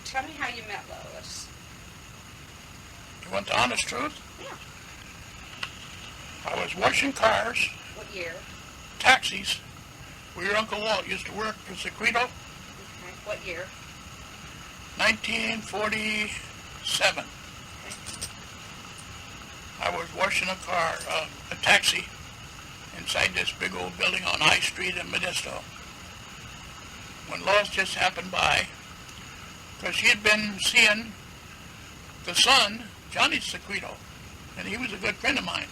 Tell me how you met Lois. You want the honest truth? Yeah. I was washing cars, What year? taxis, where your Uncle Walt used to work for Secreto, Okay. What year? 1947. Okay. I was washing a car, a taxi, inside this big old building on High Street in Modesto. When Lois just happened by, because she had been seeing the son, Johnny Secreto, and he was a good friend of mine.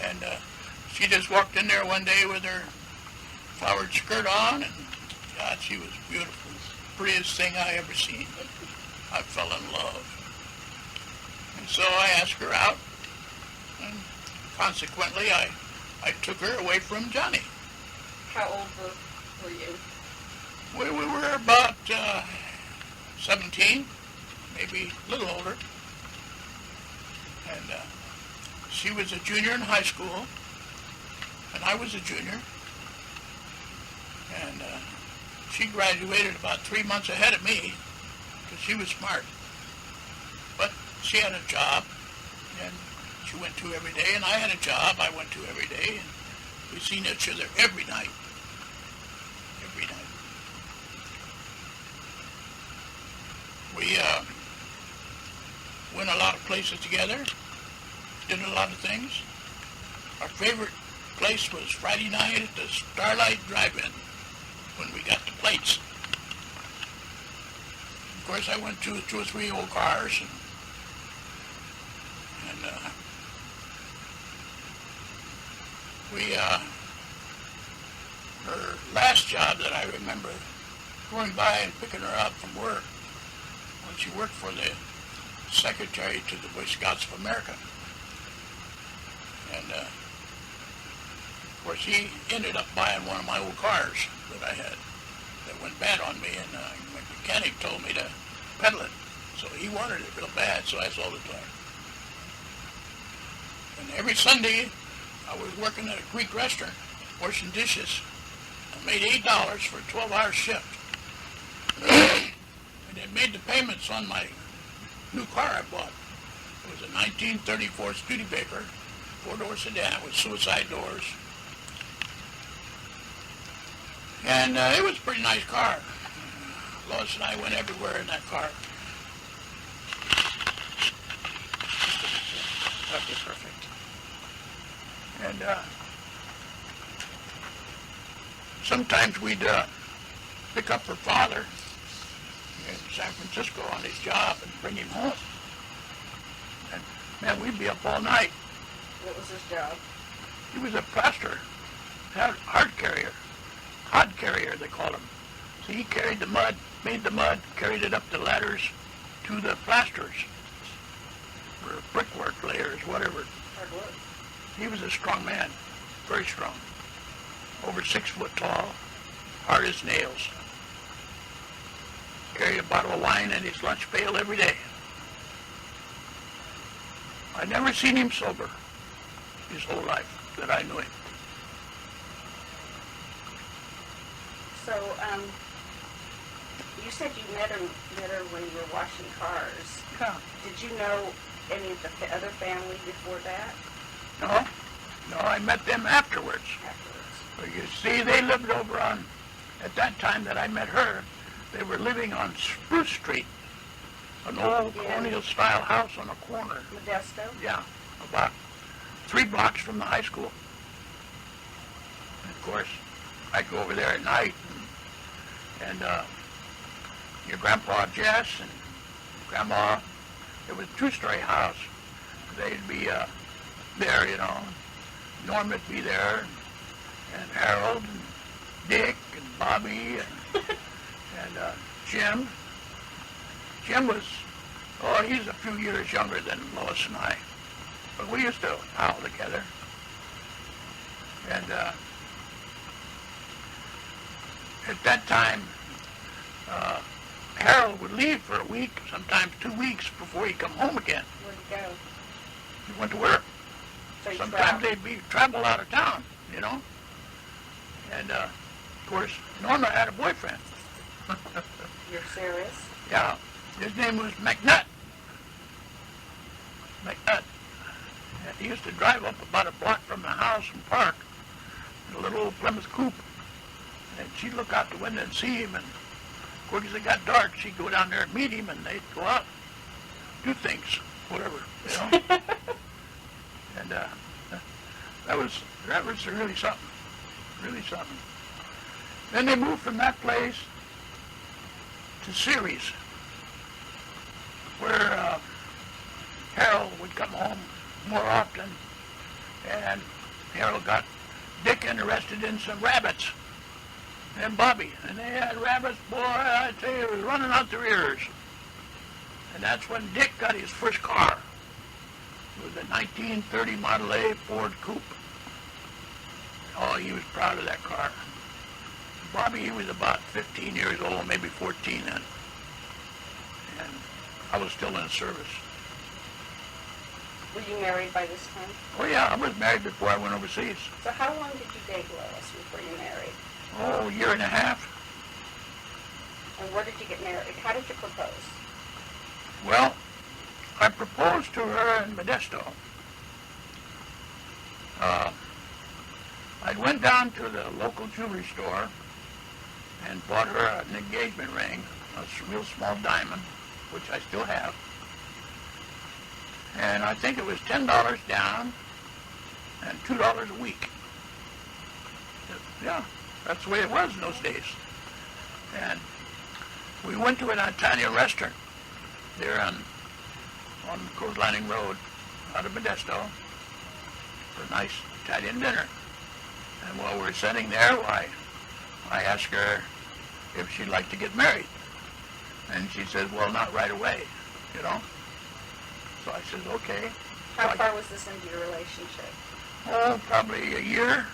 And she just walked in there one day with her flowered skirt on, and God, she was beautiful. Prettiest thing I ever seen. I fell in love. And so I asked her out, and consequently I took her away from Johnny. How old were you? We were about 17, maybe a little older. And she was a junior in high school, and I was a junior. And she graduated about 3 months ahead of me, because she was smart. But she had a job, and she went to every day, and I had a job I went to every day, and we seen each other every night. Every night. We went a lot of places together, did a lot of things. Our favorite place was Friday night at the Starlight Drive-In when we got the plates. Of course, I went to 2 or 3 old cars, and her last job that I remember going by and picking her up from work when she worked for the secretary to the Boy Scouts of America. And of course, he ended up buying one of my old cars that I had that went bad on me, and my mechanic told me to pedal it. So he wanted it real bad, so I sold it to him. And every Sunday, I was working at a Greek restaurant, washing dishes. I made $8 for a 12-hour shift. And I made the payments on my new car I bought. It was a 1934 Studebaker, 4-door sedan with suicide doors. And it was a pretty nice car. Lois and I went everywhere in that car. That'd be perfect. And sometimes we'd pick up her father in San Francisco on his job and bring him home. And man, we'd be up all night. What was his job? He was a plaster, hard carrier, hod carrier they called him. So he carried the mud, made the mud, carried it up the ladders to the plasters, or brickwork layers, whatever. Hard work. He was a strong man, very strong, over 6 foot tall, hard as nails. Carried a bottle of wine in his lunch pail every day. I never seen him sober his whole life that I knew him. So, you said you met her when you were washing cars. Yeah. Did you know any of the other family before that? No, I met them afterwards. Well, you see, they lived over on, at that time that I met her, they were living on Spruce Street, an old colonial-style house on a corner. Modesto? Yeah, about 3 blocks from the high school. And of course, I'd go over there at night, and your Grandpa Jess and Grandma, it was a 2-story house. They'd be there, you know. Norm would be there, and Harold, and Dick, and Bobby, and Jim. Jim was, he's a few years younger than Lois and I. But we used to howl together. And at that time, Harold would leave for a week, sometimes 2 weeks, before he'd come home again. Where'd he go? He went to work. So Sometimes they'd travel out of town, you know. And Of course, Norma had a boyfriend. You're serious? Yeah. His name was McNutt. McNutt. And he used to drive up about a block from the house and park in a little old Plymouth coupe. And she'd look out the window and see him, and quick as it got dark, she'd go down there and meet him, and they'd go out, do things, whatever, you know. And that was really something, really something. Then they moved from that place to Ceres, where Harold would come home more often, and Harold got Dick interested in some rabbits, and Bobby, and they had rabbits, boy, I tell you, it was running out their ears. And that's when Dick got his first car. It was a 1930 Model A Ford Coupe. Oh, he was proud of that car. Bobby, he was about 15 years old, maybe 14 then. And I was still in the service. Were you married by this time? Oh yeah, I was married before I went overseas. So how long did you date Lois before you married? Oh, a year and a half. And where did you get married? How did you propose? Well, I proposed to her in Modesto. I went down to the local jewelry store and bought her an engagement ring, a real small diamond, which I still have. And I think it was $10 down and $2 a week. Yeah, that's the way it was in those days. And we went to an Italian restaurant there on Coast Landing Road out of Modesto for a nice Italian dinner. And while we were sitting there, I asked her if she'd like to get married. And she said, well, not right away, you know. So I said, okay. How far was this into your relationship? Oh, probably a year.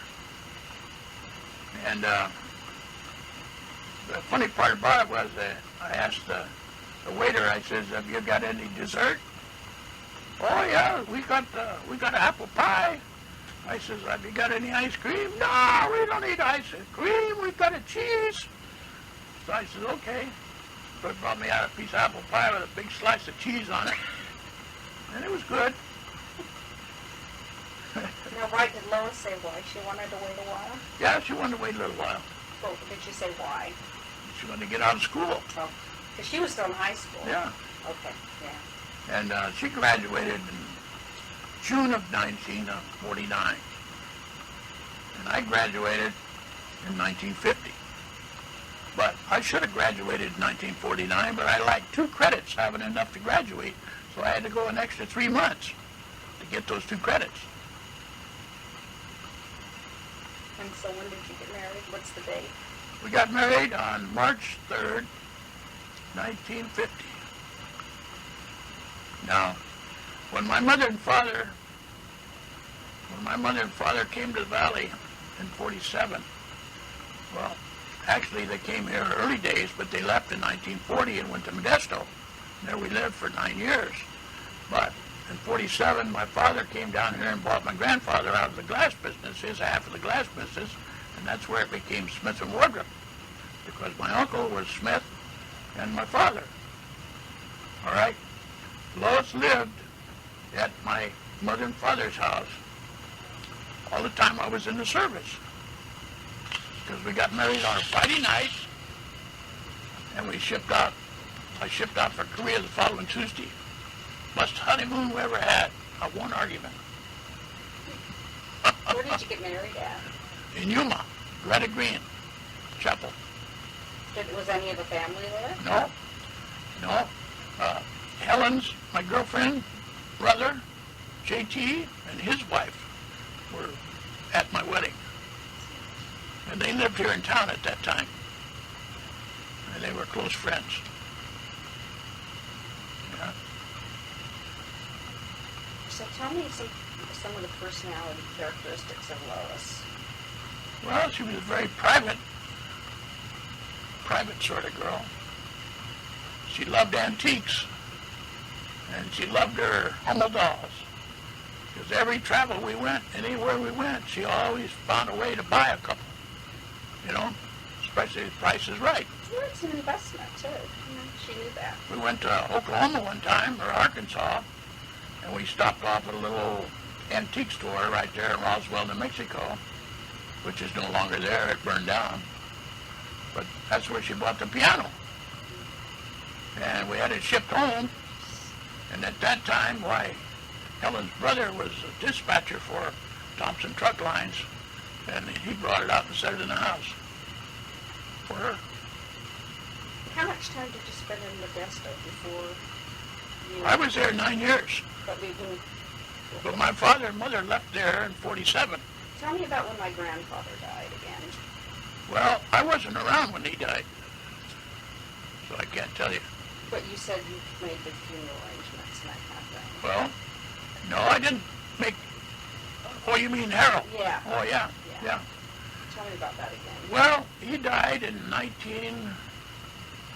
And the funny part about it was I asked the waiter, I says, have you got any dessert? Oh, yeah, we got apple pie. I says, have you got any ice cream? No, we don't need ice cream. We've got a cheese. So I said, okay. So he brought me out a piece of apple pie with a big slice of cheese on it. And it was good. Now, why did Lois say why? She wanted to wait a while? Yeah, she wanted to wait a little while. Well, did she say why? She wanted to get out of school. Oh, because she was still in high school. Yeah. Okay, yeah. And she graduated in June of 1949. And I graduated in 1950. But I should have graduated in 1949, but I lacked 2 credits, having enough to graduate. So I had to go an extra 3 months to get those 2 credits. And so when did you get married? What's the date? We got married on March 3rd, 1950. Now, when my mother and father came to the valley in 47, well, actually they came here early days, but they left in 1940 and went to Modesto. And there we lived for 9 years. But in 47, my father came down here and bought my grandfather out of the glass business, his half of the glass business, and that's where it became Smith and Wardrup, because my uncle was Smith and my father. All right? Lois lived at my mother and father's house all the time I was in the service, because we got married on a Friday night, and we shipped out. I shipped out for Korea the following Tuesday. Best honeymoon we ever had. Not one argument. Where did you get married at? In Yuma, Greta Green Chapel. Was any of the family there? No. Helen's, my girlfriend, brother, JT, and his wife were at my wedding. And they lived here in town at that time. And they were close friends. Yeah. So tell me some of the personality characteristics of Lois. Well, she was a very private sort of girl. She loved antiques, and she loved her Hummel dolls. Because every travel we went, anywhere we went, she always found a way to buy a couple, you know. especially if the price is right. Well, it's an investment, too. She knew that. We went to Oklahoma one time, or Arkansas, and we stopped off at a little antique store right there in Roswell, New Mexico, which is no longer there. It burned down. But that's where she bought the piano. And we had it shipped home. And at that time, why, Helen's brother was a dispatcher for Thompson Truck Lines, and he brought it out and set it in the house for her. How much time did you spend in Modesto before you... I was there 9 years. But leaving... But my father and mother left there in 47. Tell me about when my grandfather died again. Well, I wasn't around when he died, so I can't tell you. But you said you made the funeral arrangements and that kind of thing. Well, no, I didn't make... Oh, you mean Harold? Yeah. Oh, yeah. Tell me about that again. Well, he died in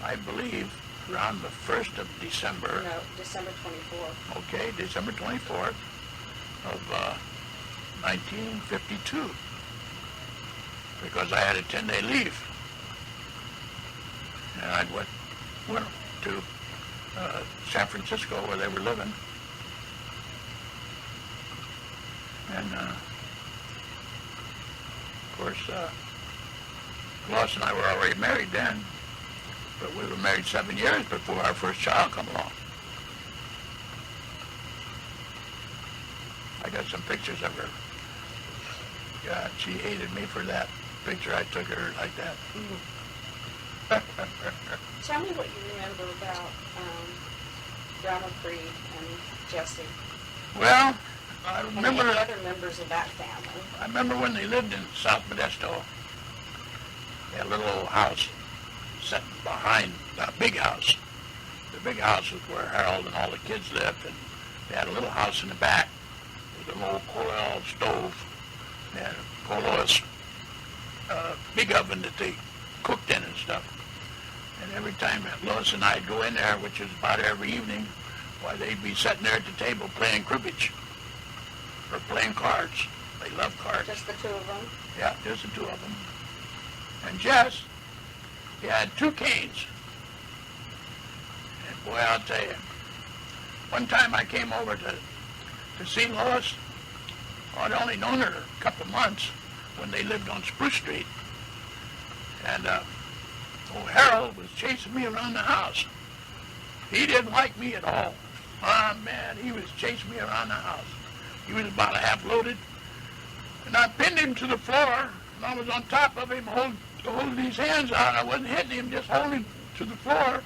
I believe, around the 1st of December. No, December 24th. Okay, December 24th of 1952. Because I had a 10-day leave. And I went to San Francisco where they were living. And, of course, Lois and I were already married then, but we were married 7 years before our first child come along. I got some pictures of her. God, she hated me for that picture I took of her like that. Tell me what you remember about Grandma Creed and Jesse. Well, I remember... And the other members of that family. I remember when they lived in South Modesto. They had a little old house set behind the big house. The big house was where Harold and all the kids lived, and they had a little house in the back with an old coal stove and a coal big oven that they cooked in and stuff. And every time that Lois and I'd go in there, which was about every evening, why, they'd be sitting there at the table playing cribbage or playing cards. They love cards. Just the two of them? Yeah, just the two of them. And Jess, he had 2 canes. And boy, I'll tell you, one time I came over to see Lois. I'd only known her a couple of months when they lived on Spruce Street. And old Harold was chasing me around the house. He didn't like me at all. Ah, man, he was chasing me around the house. He was about half loaded. And I pinned him to the floor, and I was on top of him holding his hands out. I wasn't hitting him, just holding him to the floor.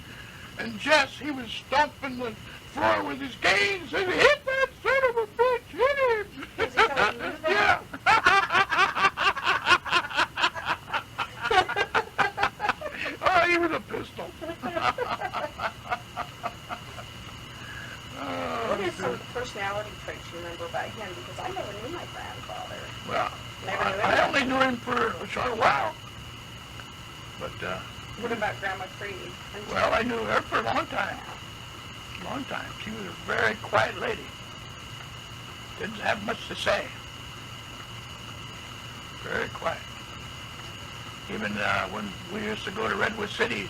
And Jess, he was stomping the floor with his cane, saying, "Hit that son of a bitch, hit him!" Was he telling you that? Yeah. Oh, he was a pistol. What are some personality traits you remember about him? Because I never knew my grandfather. Well, Never knew I anything. only knew him for a short while. But, What about Grandma Creed? well, I knew her for a long time. Long time. She was a very quiet lady. Didn't have much to say. Very quiet. Even when we used to go to Redwood City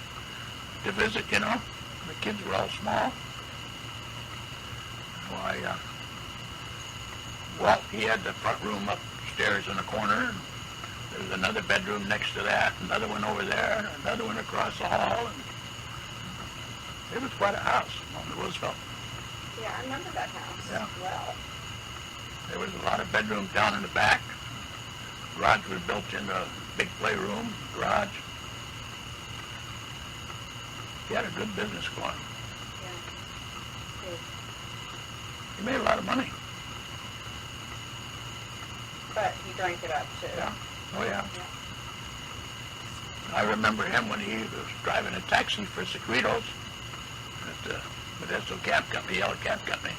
to visit, you know, the kids were all small. Why, Walt, he had the front room upstairs in the corner. And there was another bedroom next to that, another one over there, another one across the hall. And it was quite a house on the Roosevelt. Yeah, I remember that house. Yeah. Well, There was a lot of bedrooms down in the back. Garage was built into a big playroom, garage. He had a good business going. yeah. Good. He made a lot of money. But he drank it up, too. Yeah. Oh, yeah. Yeah. I remember him when he was driving a taxi for Secretos at the Modesto Cab Company, Yellow Cab Company.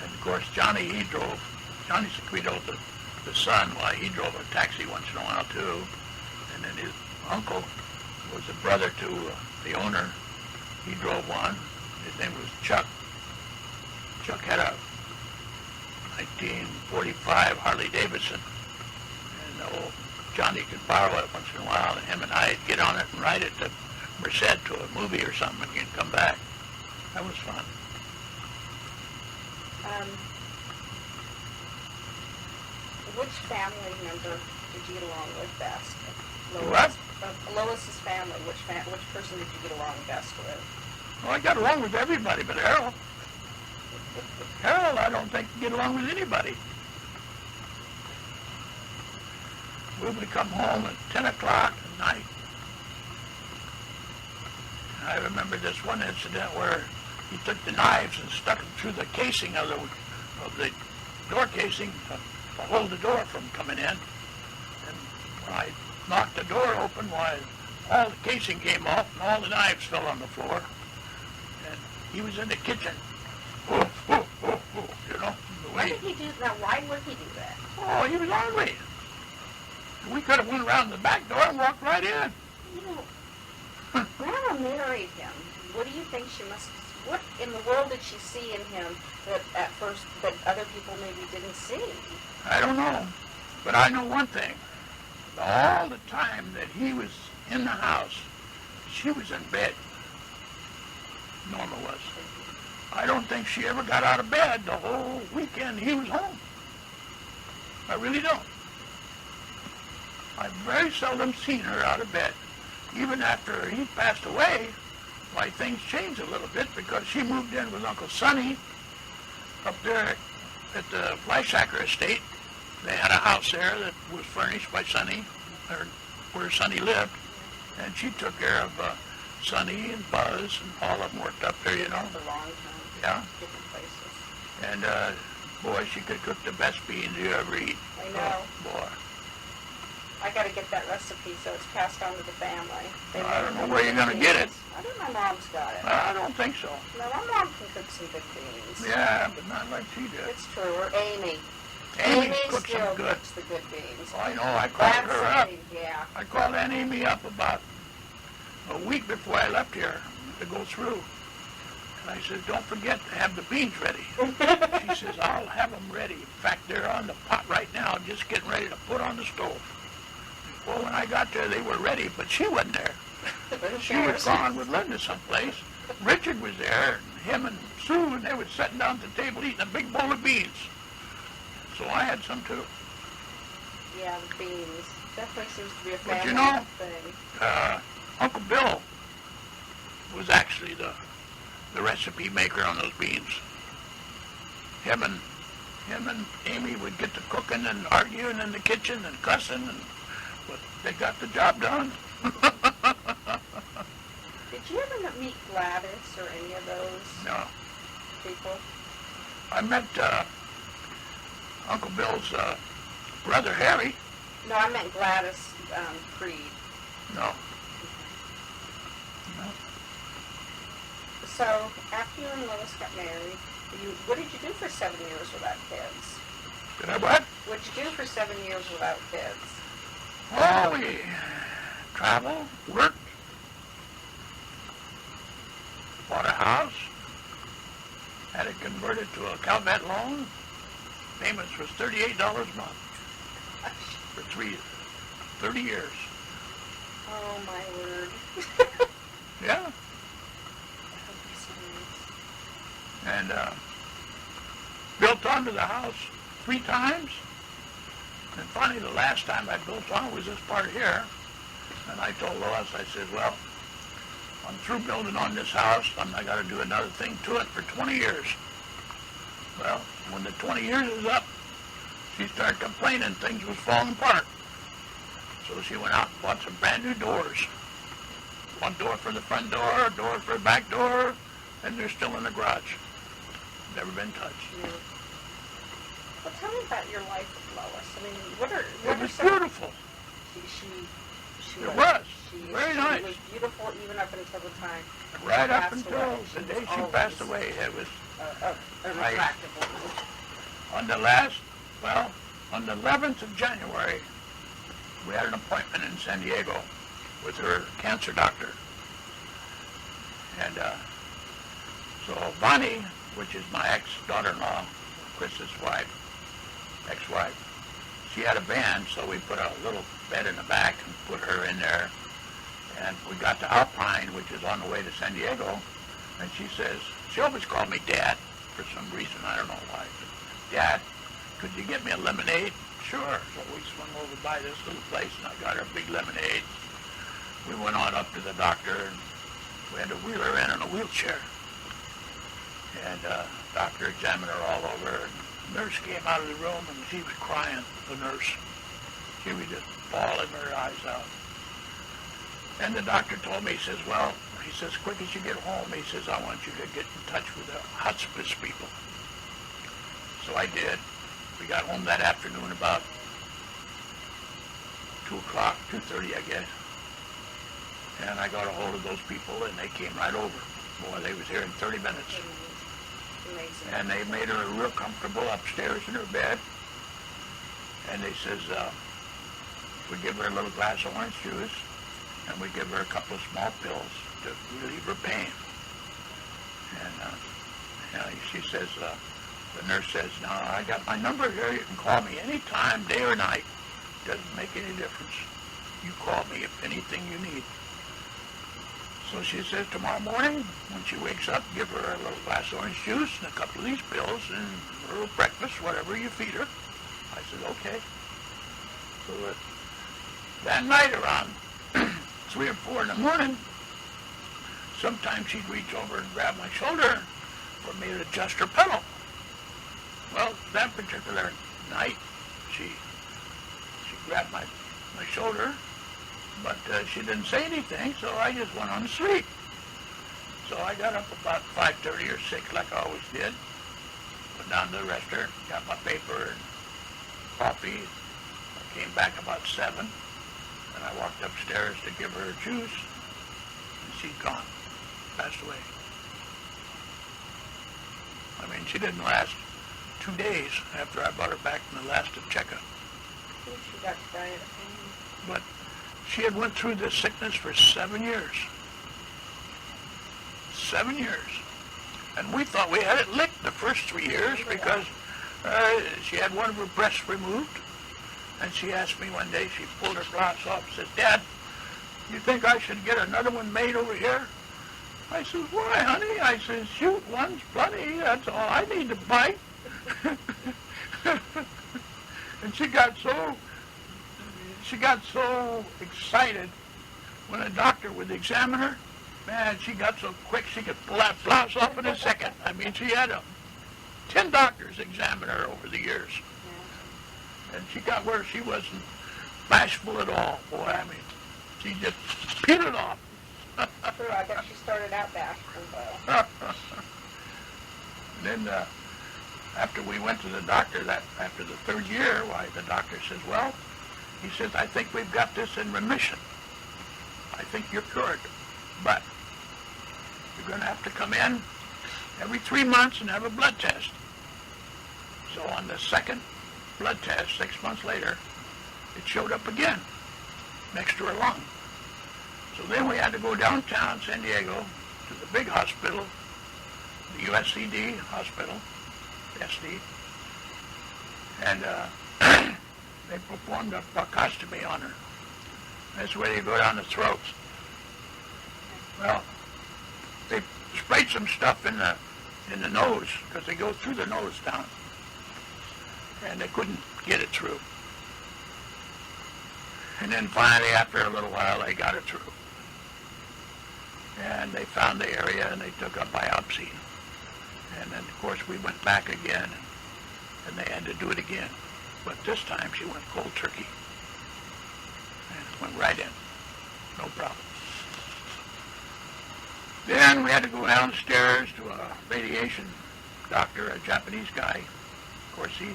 And, of course, Johnny Secreto, the son, why, he drove a taxi once in a while, too. And then his uncle was a brother to the owner. He drove one. His name was Chuck. Chuck had a 1945 Harley Davidson. And Johnny could borrow it once in a while, and him and I'd get on it and ride it to Merced to a movie or something and come back. That was fun. Which family member did you get along with best? What? Lois's family. Which person did you get along best with? Well, I got along with everybody but Harold. Harold, I don't think could get along with anybody. We would come home at 10 o'clock at night. I remember this one incident where he took the knives and stuck them through the casing of the door casing to hold the door from coming in. And when I knocked the door open, why, all the casing came off and all the knives fell on the floor. And he was in the kitchen. Oh, you know. Why did he do that? Why would he do that? Oh, he was hungry. We could have went around the back door and walked right in. You know, Grandma married him. What do you think she must? What in the world did she see in him that at first that other people maybe didn't see? I don't know, but I know one thing. All the time that he was in the house, she was in bed. Norma was. I don't think she ever got out of bed the whole weekend he was home. I really don't. I've very seldom seen her out of bed. Even after he passed away, why, things changed a little bit because she moved in with Uncle Sonny up there at the Fleischhacker estate. They had a house there that was furnished by Sonny, or where Sonny lived, and she took care of Sonny and Buzz, and all of them worked up there, you know. For a long time. Yeah. Different places. And, boy, she could cook the best beans you ever eat. I know. Oh, boy. I got to get that recipe so it's passed on to the family. I don't know where you're going to get it. I think my mom's got it. I don't think so. No, my mom can cook some good beans. Yeah, but not like she did. It's true. Or Amy. Amy cooks still them good. cooks the good beans. I know. I called That's her up. Yeah. I called Aunt Amy up about a week before I left here to go through. And I said, don't forget to have the beans ready. She says, I'll have them ready. In fact, they're on the pot right now, just getting ready to put on the stove. Well, when I got there, they were ready, but she wasn't there. She was gone with Linda someplace. Richard was there, and him and Sue, and they were sitting down at the table eating a big bowl of beans. So I had some too. Yeah, the beans. Definitely seems to be a But family you know, thing. Uncle Bill was actually the recipe maker on those beans. Him and Amy would get to cooking and arguing in the kitchen and cussing, but they got the job done. Did you ever meet Gladys or any of those No. people? I met Uncle Bill's brother Harry. No, I meant Gladys Creed. No. So, after you and Lois got married, what did you do for 7 years without kids? Did I what? What did you do for 7 years without kids? Oh, we traveled, worked, bought a house, had it converted to a Calvet loan. Payments was $38 a month for 30 years. Oh, my word. Yeah. And built onto the house 3 times. And finally, the last time I built on was this part here. And I told Lois, I said, well, I'm through building on this house. I got to do another thing to it for 20 years. Well, when the 20 years is up, she started complaining things was falling apart. So she went out and bought some brand new doors. One door for the front door, a door for the back door, and they're still in the garage. Never been touched. Yeah. Well, tell me about your life with Lois. I mean, It was beautiful. She It was. She Very nice. It was beautiful even up until the time. Right she up passed until away. the day she always passed away. It was an I- attractive woman. on the 11th of January, we had an appointment in San Diego with her cancer doctor. And so Bonnie, which is my ex-daughter-in-law, Chris's wife, ex-wife, she had a van, so we put a little bed in the back and put her in there. And we got to Alpine, which is on the way to San Diego, and she says, she always called me Dad for some reason, I don't know why. But, Dad, could you get me a lemonade? Sure. So we swung over by this little place, and I got her a big lemonade. We went on up to the doctor, and we had to wheel her in a wheelchair. And doctor examined her all over, and the nurse came out of the room, and she was crying, the nurse. She was just bawling her eyes out. And the doctor told me, he says, well, he says, quick as you get home, he says, I want you to get in touch with the hospice people. So I did. We got home that afternoon about 2 o'clock, 2:30, I guess. And I got a hold of those people, and they came right over. Boy, they was here in 30 minutes. Amazing. And they made her real comfortable upstairs in her bed. And they says, we give her a little glass of orange juice, and we give her a couple of small pills to relieve her pain. And she says, the nurse says, now I got my number here. You can call me anytime, day or night. Doesn't make any difference. You call me if anything you need. So she says tomorrow morning, when she wakes up, give her a little glass of orange juice and a couple of these pills and a little breakfast, whatever you feed her. I said, okay. So that night around 3 or 4 in the morning, sometimes she'd reach over and grab my shoulder for me to adjust her pillow. Well, that particular night, she grabbed my shoulder, but she didn't say anything, so I just went on to sleep. So I got up about 5:30 or 6, like I always did. Went down to the restaurant, got my paper and coffee. I came back about 7, and I walked upstairs to give her a juice, and she'd gone, passed away. I mean, she didn't last 2 days after I brought her back from the last checkup. I think she got to die of pain. But she had went through this sickness for 7 years. 7 years. And we thought we had it licked the first 3 years because she had one of her breasts removed. And she asked me one day, she pulled her blouse off and said, Dad, you think I should get another one made over here? I said, why, honey? I said, shoot, one's plenty. That's all I need to bite. And she got so excited when a doctor would examine her. Man, she got so quick she could pull that blouse off in a second. I mean, she had 10 doctors examine her over the years. And she got where she wasn't bashful at all. Boy, I mean, she just peeled it off. True, I bet she started out bashful, though. Then after we went to the doctor, after the 3rd year, why, the doctor says, well, he says, I think we've got this in remission. I think you're cured. But you're going to have to come in every 3 months and have a blood test. So on the 2nd blood test, 6 months later, it showed up again next to her lung. So then we had to go downtown San Diego to the big hospital, the USCD hospital, SD, and they performed a bronchoscopy on her. That's where you go down the throat. Well, they sprayed some stuff in the nose, because they go through the nose down, and they couldn't get it through. And then finally, after a little while, they got it through. And they found the area, and they took a biopsy. And then, of course, we went back again, and they had to do it again. But this time, she went cold turkey. And it went right in. No problem. Then we had to go downstairs to a radiation doctor, a Japanese guy. Of course, he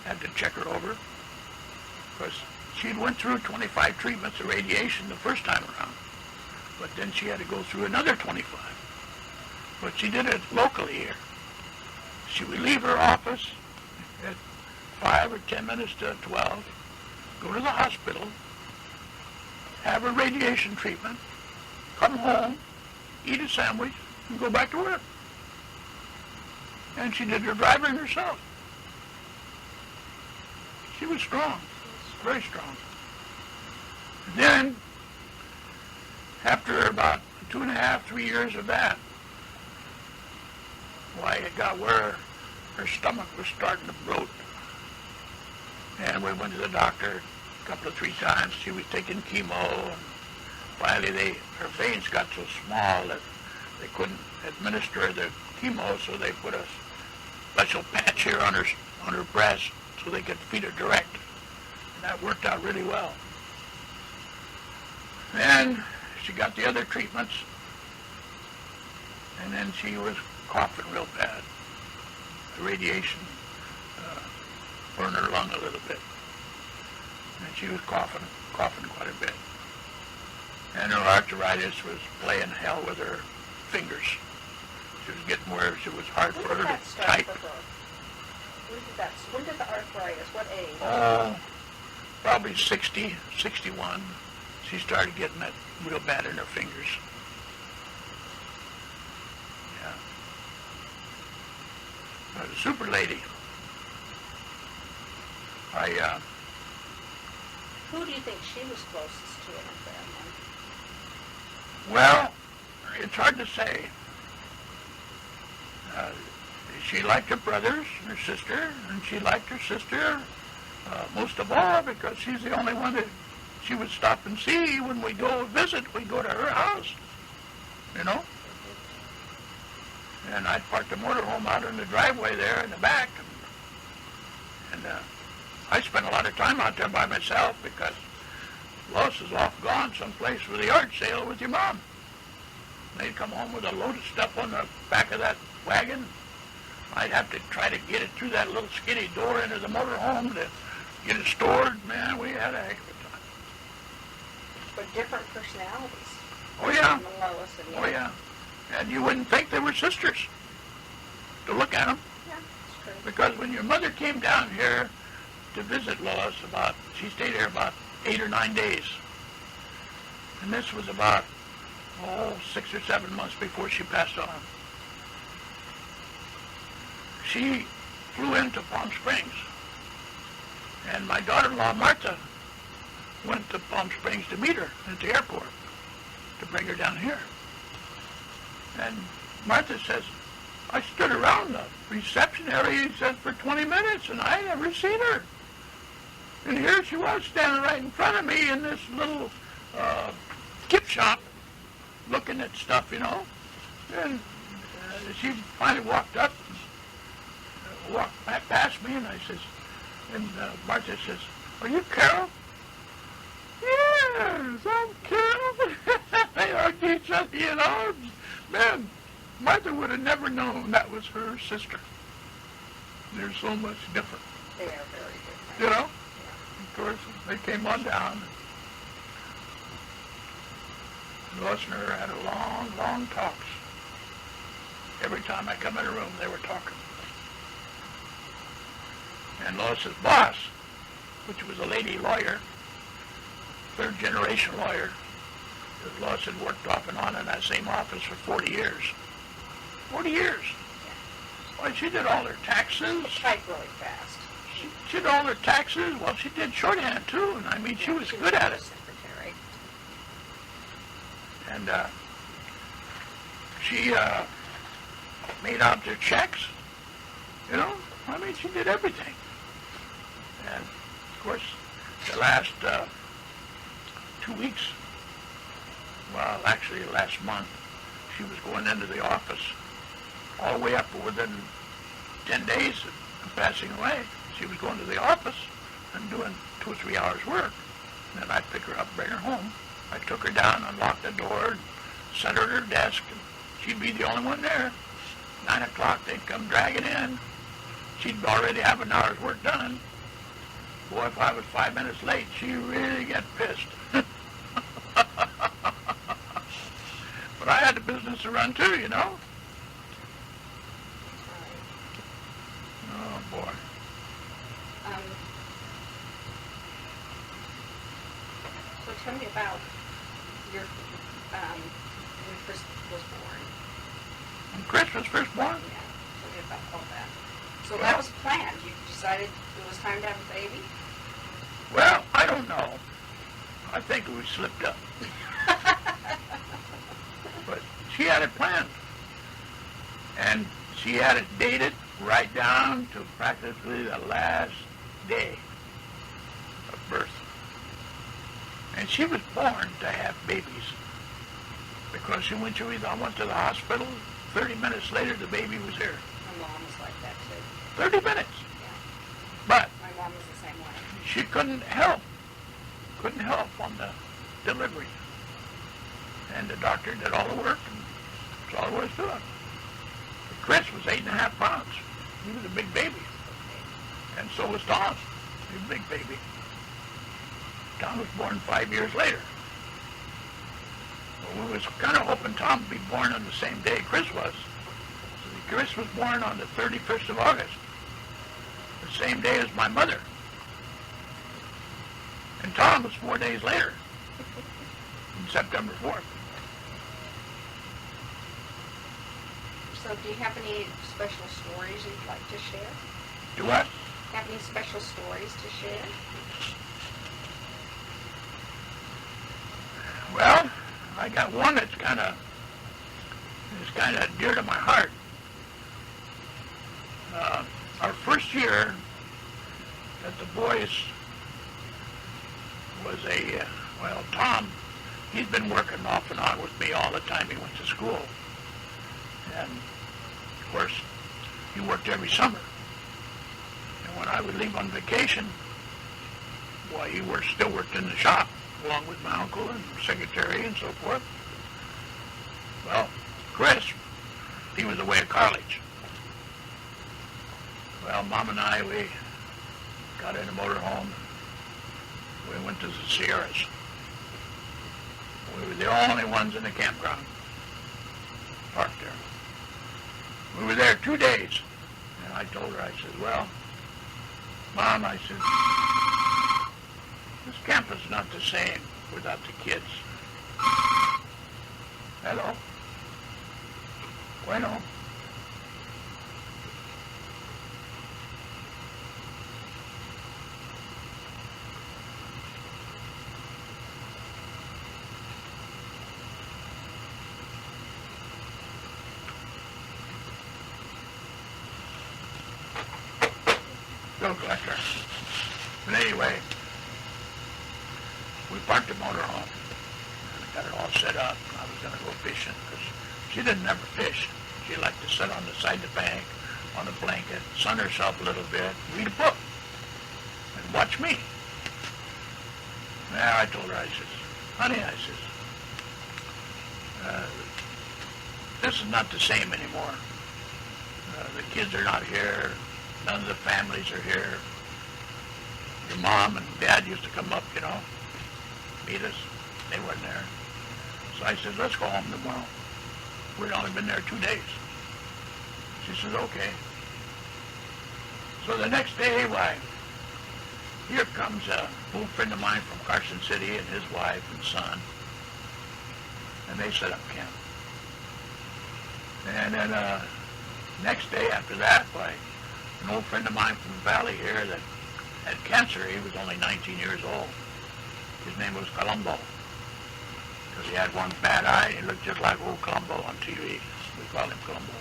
had to check her over, because she'd went through 25 treatments of radiation the first time around. But then she had to go through another 25. But she did it locally here. She would leave her office at 5 or 10 minutes to 12, go to the hospital, have her radiation treatment, come home, eat a sandwich, and go back to work. And she did her driving herself. She was strong. very strong. Then, after about 2.5, 3 years of that, why, it got where her stomach was starting to bloat. And we went to the doctor a couple of 3 times. She was taking chemo, and finally her veins got so small that they couldn't administer the chemo, so they put a special patch here on her breast so they could feed her direct. And that worked out really well. Then she got the other treatments, and then she was coughing real bad. The radiation burned her lung a little bit, and she was coughing quite a bit. And her arthritis was playing hell with her fingers. She was getting where it was hard for her to type. When did the arthritis? What age? Probably 60, 61. She started getting that real bad in her fingers. Yeah. A super lady. Who do you think she was closest to in her family? Well, it's hard to say. She liked her brothers and her sister, and she liked her sister most of all because she's the only one that she would stop and see when we go visit. We go to her house, you know. And I'd park the motorhome out in the driveway there in the back, and I spent a lot of time out there by myself because Lois is off gone someplace for the yard sale with your mom. They'd come home with a load of stuff on the back of that wagon. I'd have to try to get it through that little skinny door into the motorhome to get it stored. Man, we had a heck of a time. But different personalities. Oh, yeah. Lois and Oh, yeah. And you wouldn't think they were sisters to look at them. Yeah, that's true. Because when your mother came down here to visit Lois, she stayed here about 8 or 9 days. And this was about 6 or 7 months before she passed on. She flew into Palm Springs, and my daughter-in-law, Martha, went to Palm Springs to meet her at the airport to bring her down here. And Martha says, I stood around the reception area, he said, for 20 minutes, and I never seen her. And here she was standing right in front of me in this little gift shop looking at stuff, you know. And she finally walked up, walked back past me, and I says, and Martha says, are you Carol? Yes, I'm Carol. They hugged each other, you know. Man, Martha would have never known that was her sister. They're so much different. They are very different. You know? Yeah. Of course, they came on down. Lois and her had a long, long talks. Every time I come in the room, they were talking. And Lois's boss, which was a lady lawyer, third-generation lawyer, because Lois had worked off and on in that same office for 40 years. 40 years. Well, she did all her taxes. Type really fast. She did all her taxes. Well, she did shorthand, too. And I mean, she was good at it. Secretary. And she made out their checks. You know, I mean, she did everything. And, of course, the last 2 weeks, well, actually last month, she was going into the office all the way up within 10 days of passing away. She was going to the office and doing 2 or 3 hours work. And then I'd pick her up, bring her home. I took her down, unlocked the door, and sent her to her desk, and she'd be the only one there. 9 o'clock, they'd come dragging in. She'd already have an hour's work done. Boy, if I was 5 minutes late, she'd really get pissed. But I had the business to run too, you know. Oh, boy. So tell me about when Chris was born. When Chris was first born? Yeah, tell me about all that. So that was planned. You decided it was time to have a baby? Well, I I don't know. I think we slipped up. But she had it planned. And she had it dated right down to practically the last day of birth. And she was born to have babies. Because when she went to the hospital, 30 minutes later the baby was here. My mom was like that too. 30 minutes. Yeah. But My mom was the same way. she couldn't help on the delivery. And the doctor did all the work, and that's all there was to it. But Chris was 8.5 pounds. He was a big baby. And so was Tom. He was a big baby. Tom was born 5 years later. Well, we was kind of hoping Tom would be born on the same day Chris was. So Chris was born on the 31st of August, the same day as my mother. And Tom was 4 days later, on September 4th. So do you have any special stories you'd like to share? Do what? Have any special stories to share? Well, I got one that's kind of dear to my heart. Our first year that the boys was Tom, he's been working off and on with me all the time he went to school. And, of course, he worked every summer. And when I would leave on vacation, well, he still worked in the shop, along with my uncle and secretary and so forth. Well, Chris, he was away at college. Well, Mom and I, we got in a motorhome. We went to the Sierras. We were the only ones in the campground, parked there. We were there 2 days. And I told her, I said, well, Mom, I said, this camp is not the same without the kids. Hello? Bueno. Bill Collector. But anyway, we parked the motorhome. I got it all set up. I was going to go fishing because she didn't ever fish. She liked to sit on the side of the bank, on a blanket, sun herself a little bit, read a book, and watch me. Now I told her, I says, honey, I says, this is not the same anymore. The kids are not here. None of the families are here. Your mom and dad used to come up, meet us. They weren't there. So I said, let's go home tomorrow. We'd only been there 2 days. She says, okay. So the next day, here comes a old friend of mine from Carson City and his wife and son. And they set up camp. And then next day after that, an old friend of mine from the valley here that had cancer. He was only 19 years old. His name was Colombo. Because he had one bad eye. He looked just like old Colombo on TV. We called him Colombo.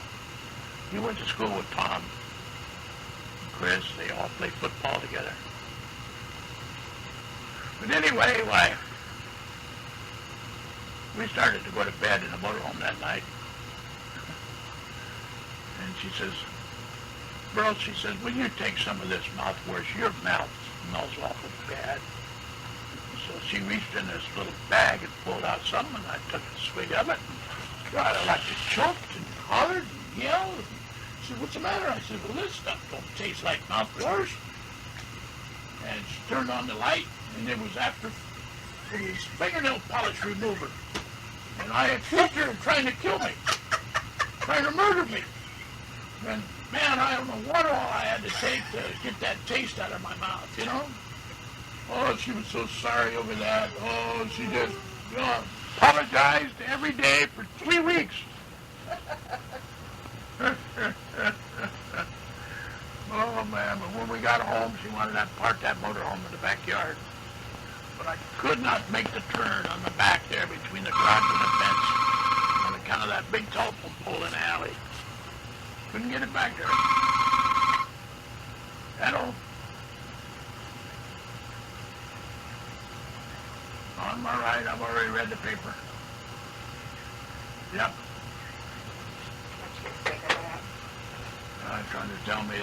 He went to school with Tom and Chris. They all played football together. But anyway, we started to go to bed in the motorhome that night. And she says, Burl, she says, will you take some of this mouthwash? Your mouth smells awful bad. So she reached in this little bag and pulled out some, and I took a swig of it. And God, I like to choked and hollered and yelled. She said, what's the matter? I said, well, this stuff don't taste like mouthwash. And she turned on the light, and it was fingernail polish remover. And I accused her of trying to kill me, trying to murder me. And man, I don't know what all I had to take to get that taste out of my mouth, Oh, she was so sorry over that. Oh, she just apologized every day for 3 weeks. Oh, man, but when we got home, she wanted to park that motorhome in the backyard. but I could not make the turn on the back there between the garage and the fence on account of that big telephone pole in the alley. Couldn't get it back there. Hello. On my right, I've already read the paper. Yep. What you think of that? Trying to sell me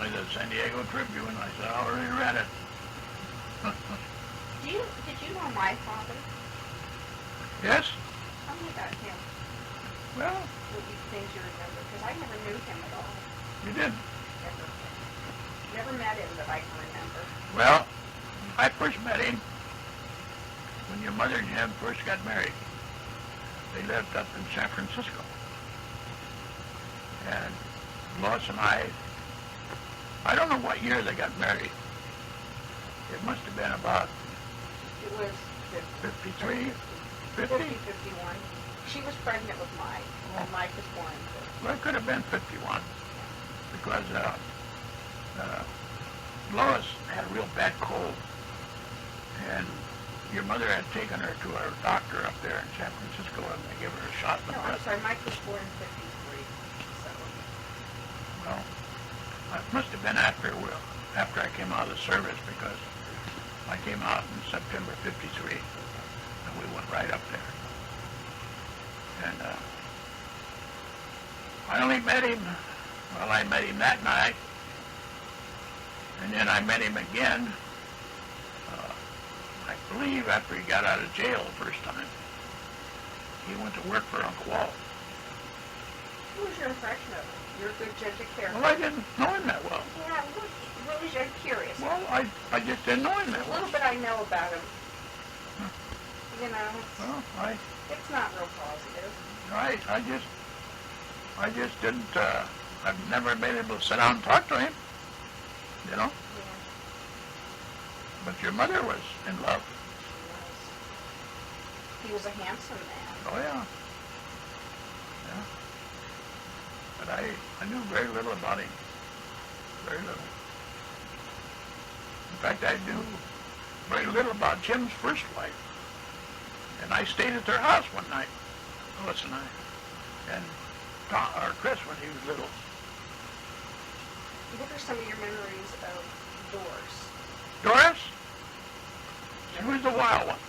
the San Diego Tribune. I said, I already read it. Did you know my father? Yes? Tell me about him. Well, What you things you remember? Because I never knew him at all. you did. Never met him that I can remember. Well, I first met him when your mother and him first got married. They lived up in San Francisco. And Lois and I don't know what year they got married. It must have been about It was 53, 50? 51. She was pregnant with Mike, and Mike was born in 50. Well, it could have been 51 because Lois had a real bad cold, and your mother had taken her to a doctor up there in San Francisco, and they gave her a shot in the No, I'm breast. sorry, Mike was born in 53. So, Well, it must have been after I came out of the service, because I came out in September 53, and we went right up there. And I only met him, I met him that night, and then I met him again, I believe after he got out of jail the first time. He went to work for Uncle Walt. what was your impression of him? You're a good judge of character. Well, I didn't know him that well. Yeah, what was your curious? Well, I just didn't know him that A well. little bit I know about him. You know, Well, it's not real positive. I just didn't, I've never been able to sit down and talk to him, you know. Yeah, But your mother was in love. he was a handsome man. Oh, yeah. Yeah. But I knew very little about him. Very little. In fact, I knew very little about Jim's first wife. And I stayed at their house one night, Lois and I, and Chris when he was little. What are some of your memories of Doris? Doris? She was the wild one.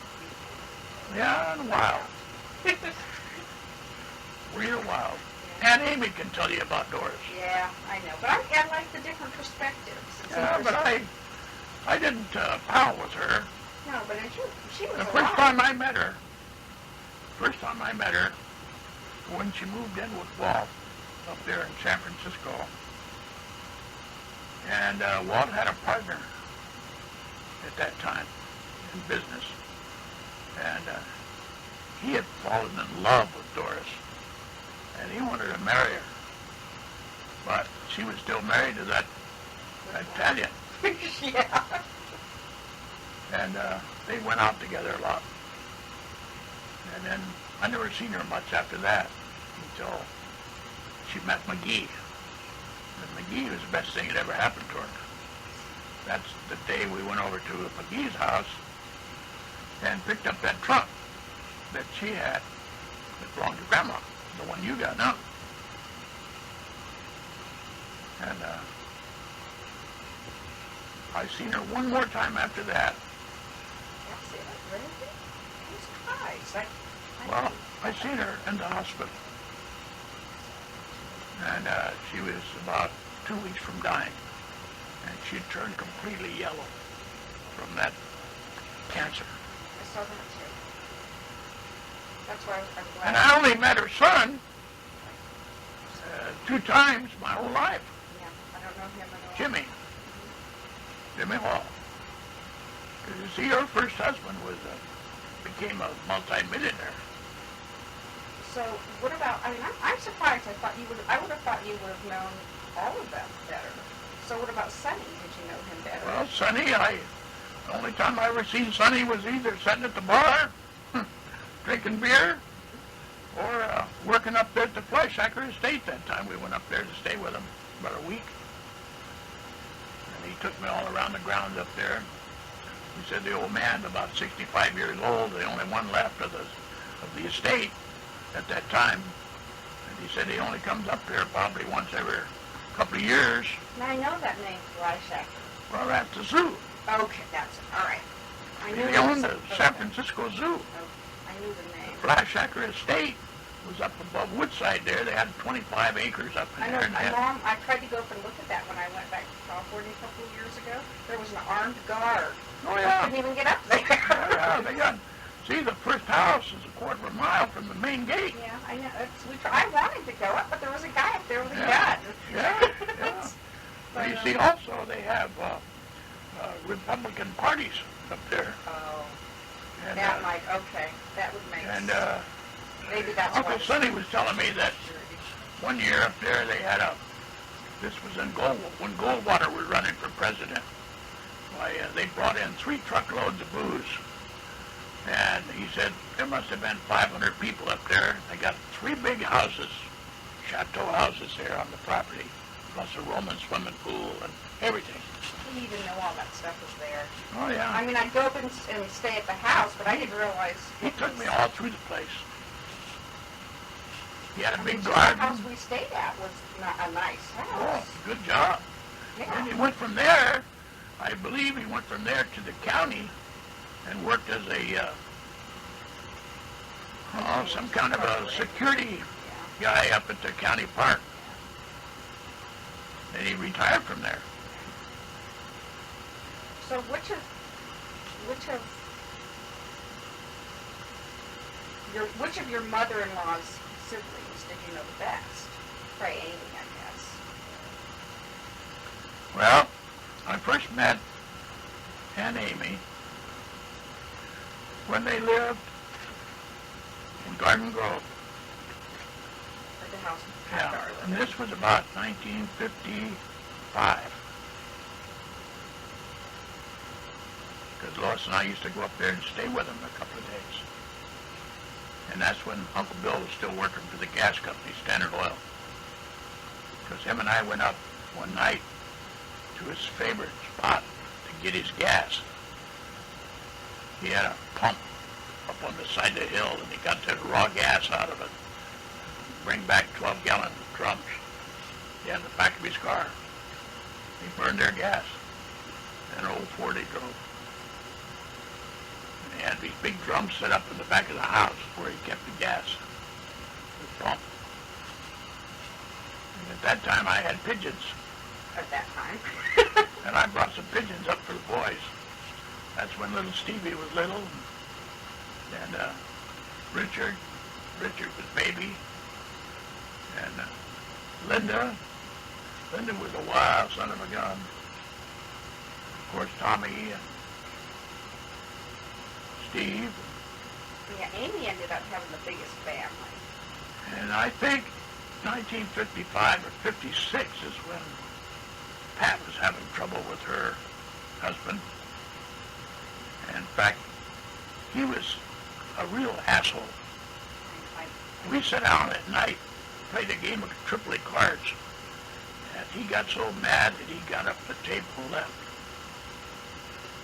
Yeah, and wild. Real wild. And Amy can tell you about Doris. Yeah, I know. But I like the different perspectives. It's Yeah, but I didn't pal with her. No, but she was The alive. first time I met her, when she moved in with Walt up there in San Francisco, and Walt had a partner at that time in business, and he had fallen in love with Doris, and he wanted to marry her, but she was still married to that Italian. Yeah. And they went out together a lot. And then I never seen her much after that until she met McGee. And McGee was the best thing that ever happened to her. That's the day we went over to McGee's house and picked up that trunk that she had that belonged to Grandma, the one you got now. And I seen her one more time after that. That's it. Really? I'm surprised. Well, I seen her in the hospital, and she was about 2 weeks from dying, and she turned completely yellow from that cancer. I saw that too. That's why I'm glad. And I only met her son 2 times my whole life, Yeah, I don't know him at all. Jimmy Hall. Because you see, her first husband became a multi-millionaire. So what about? I mean, I'm surprised. I would have thought you would have known all of them better. So what about Sonny? Did you know him better? Well, Sonny, the only time I ever seen Sonny was either sitting at the bar, drinking beer, or working up there at the Fleischacker Estate that time. We went up there to stay with him about a week. And he took me all around the grounds up there. He said the old man's about 65 years old, the only one left of the estate at that time. And he said he only comes up here probably once every couple of years. Now I know that name, Fleischacker. Well, that's the zoo. Okay, that's it. All right. I knew They there owned was the a- San Francisco Zoo. Okay, I knew the name. Fleischacker Estate was up above Woodside there. They had 25 acres up in I there. know. And My they had, mom. I tried to go up and look at that when I went back to California a couple of years ago. There was an armed guard. oh I yeah, couldn't even get up there. yeah, they got. See, the first house is a quarter of a mile from the main gate. Yeah, I know. I wanted to go up, but there was a guy up there with a Yeah. gun. Yeah, yeah. Well, you see, um, also they have Republican parties up there. Oh, And, that might. Okay, that would make and sense. Maybe that's why. Uncle Sonny was telling me that one year up there they had this was when Goldwater was running for president. Why, they brought in 3 truckloads of booze. And he said there must have been 500 people up there. They got 3 big houses, chateau houses there on the property, plus a Roman swimming pool and everything. I didn't even know all that stuff was there. Oh, yeah. I mean, I'd go up and stay at the house, but I didn't realize. He took me all through the place. He had a big The garden. house we stayed at was not a nice Oh, house. good job. Yeah. And he went from there, I believe he went from there to the county and worked as a, some kind of a security Yeah. guy up at the county park. And he retired from there. So which of your mother-in-law's siblings did you know the best? Probably Amy, I guess. Well, I first met Aunt Amy when they lived in Garden Grove. At the house. Yeah, and this was about 1955. Because Lois and I used to go up there and stay with them a couple of days. And that's when Uncle Bill was still working for the gas company, Standard Oil. Because him and I went up one night to his favorite spot to get his gas. He had a pump up on the side of the hill, and he got that raw gas out of it. Bring back 12-gallon drums. He had in the back of his car. He burned their gas. An old Ford he drove. And he had these big drums set up in the back of the house where he kept the gas. The pump. And at that time I had pigeons. At that time. And I brought some pigeons up for the boys. That's when little Stevie was little. And Richard was baby. And Linda was a wild son of a gun. Of course, Tommy and Steve. Yeah, Amy ended up having the biggest family. And I think 1955 or 56 is when Pat was having trouble with her husband. And in fact, he was a real asshole. We sat down at night, played a game of AAA cards, and he got so mad that he got up the table and left.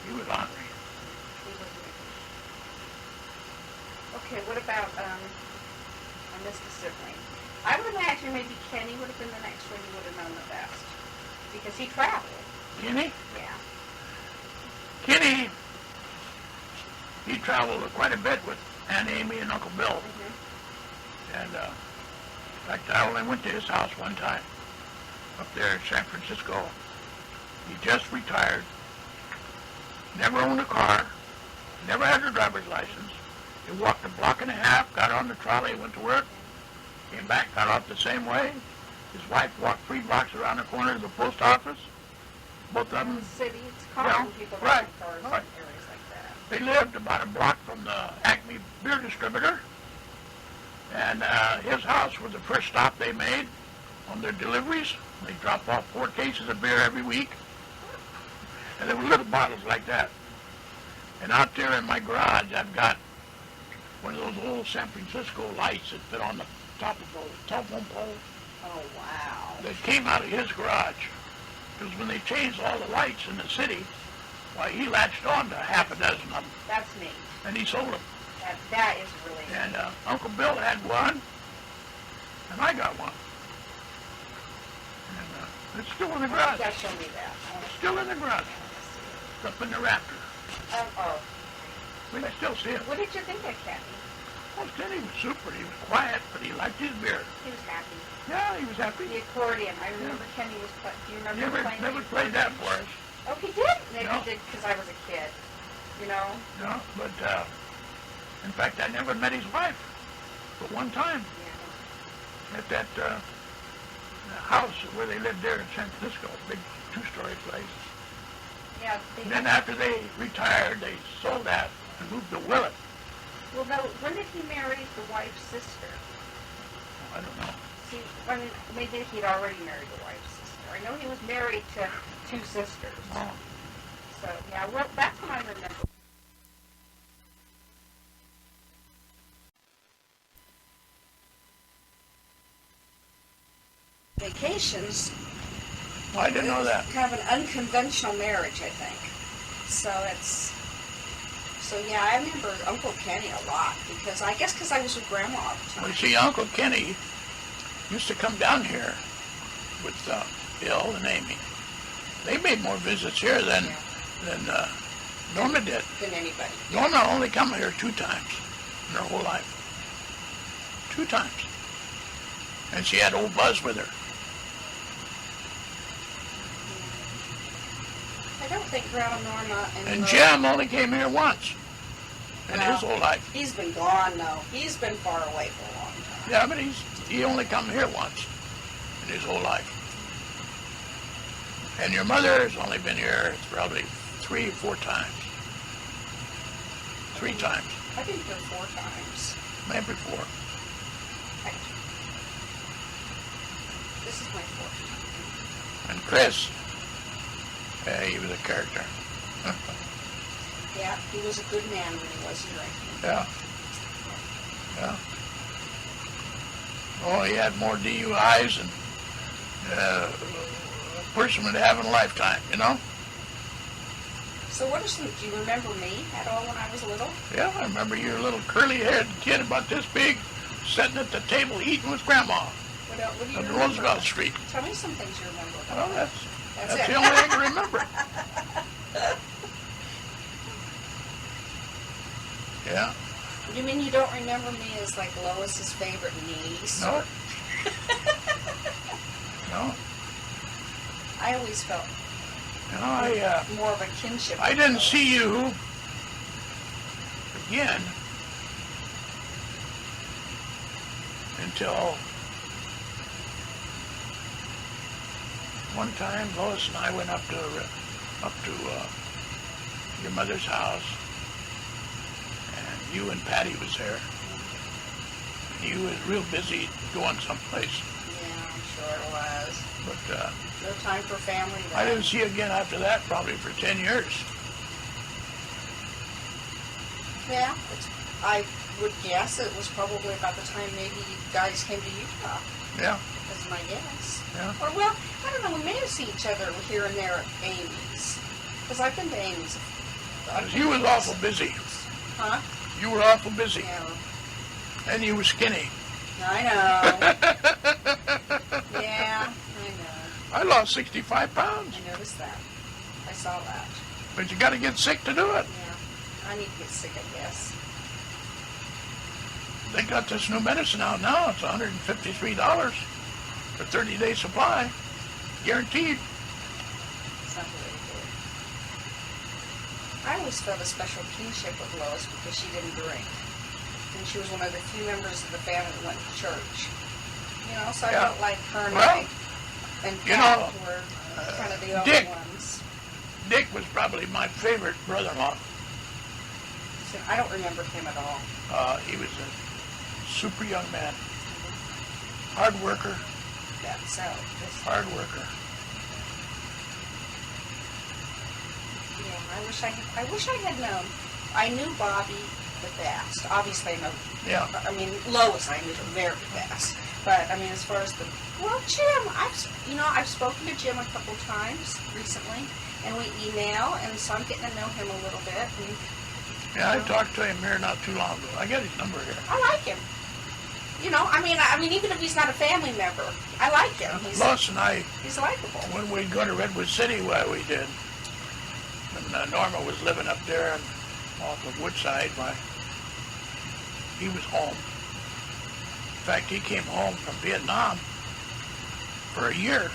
He was ornery. Okay, what about, I missed a sibling. I would imagine maybe Kenny would have been the next one you would have known the best. Because he traveled. Kenny? Yeah. Kenny, he traveled quite a bit with Aunt Amy and Uncle Bill. Mm-hmm. And in fact, I only went to his house one time up there in San Francisco. He just retired, never owned a car, never had a driver's license. He walked a block and a half, got on the trolley, went to work, came back, got off the same way. His wife walked 3 blocks around the corner to the post office. Both of In them, the city, it's common Yeah, people right, rent cars right. in areas like that. they lived about a block from the Acme beer distributor. And his house was the first stop they made on their deliveries. They dropped off 4 cases of beer every week. And there were little bottles like that. And out there in my garage, I've got one of those old San Francisco lights that fit on the top of the telephone pole Oh, wow. that came out of his garage. Because when they changed all the lights in the city, Why, he latched on to half a dozen of them, That's me. and he sold them. That is really me. And Uncle Bill had one, and I got one. And it's still in the garage. You gotta show me that. Still in the garage. It's up in the rafter. Oh. We can still see it. What did you think of Kenny? Well, Kenny was super. He was quiet, but he liked his beer. He was happy. Yeah, he was happy. The accordion. I remember Kenny was playing. Do you remember playing? Never played that for us. Oh, he did? Maybe No. he did because I was a kid. You know? No, but in fact, I never met his wife but one time Yeah. at that house where they lived there in San Francisco, big two-story place. Yeah. And then after they retired, they sold that and moved to Willett. Well, no. When did he marry the wife's sister? I don't know. See, I mean, maybe he'd already married the wife's sister. I know he was married to two sisters. Oh. So, yeah, well, that's what I remember. Vacations. I didn't know that. Kind of an unconventional marriage, I think. So yeah, I remember Uncle Kenny a lot because I was with Grandma all the Well, time. you see, Uncle Kenny used to come down here with Bill and Amy. They made more visits here than Norma did. Than anybody. Norma only come here 2 times in her whole life. 2 times. And she had old Buzz with her. I don't think Grandma Norma And Jim only came here once in his whole life. He's been gone, though. He's been far away for a long time. Yeah, but he only come here once in his whole life. And your mother has only been here probably 3 or 4 times. 3 times, I've been here 4 times. maybe 4. This is my 4th time. And Chris, he was a character. Yeah, he was a good man when he wasn't drinking. Yeah. Yeah. Oh, he had more DUIs than a person would have in a lifetime, you know? So what are some, do you remember me at all when I was little? Yeah, I remember you were a little curly-haired kid about this big, sitting at the table eating with Grandma What do you on remember? Roosevelt Street. Tell me some things you remember. Well, that's it. the only thing I can remember. Yeah. You mean you don't remember me as like Lois's favorite niece? No. No. I always felt No, more of a kinship. I with didn't Lois. see you again until one time Lois and I went up to your mother's house, and you and Patty was there. And you was real busy going someplace, Yeah, I'm sure it was. but No time for family then. I didn't see you again after that, probably for 10 years. Yeah, I would guess it was probably about the time maybe you guys came to Utah. Yeah, That's my guess. yeah. Or, well, I don't know, we may have seen each other here and there at Amy's. Because I've been to Amy's. 'Cause you was awful busy. Huh? You were awful busy, Yeah. and you were skinny. I know. Yeah, I know. I lost 65 pounds, I noticed that. I saw that. but you got to get sick to do it. Yeah. I need to get sick, I guess. They got this new medicine out now. It's $153 for 30-day supply, guaranteed. It's not really good. I always felt a special kinship with Lois because she didn't drink. And she was one of the few members of the family that went to church. You know, so I Yeah. felt like her and Well, and you Pat know, were kind of the only Dick. ones. Dick was probably my favorite brother-in-law. So I don't remember him at all. He was a super young man, hard worker, That's so. hard worker. Yeah, I wish I had known. I knew Bobby the best. Obviously, I know. Yeah. I mean, Lois, I knew the very best. But I mean, as far as Jim, I've spoken to Jim a couple times recently, and we email, and so I'm getting to know him a little bit. And, Yeah, I talked to him here not too long ago. I got his number here. I like him. I mean, even if he's not a family member, I like him. Lois and I, He's likable. when we'd go to Redwood City, we did. When Norma was living up there off of Woodside, he was home. In fact, he came home from Vietnam for a year.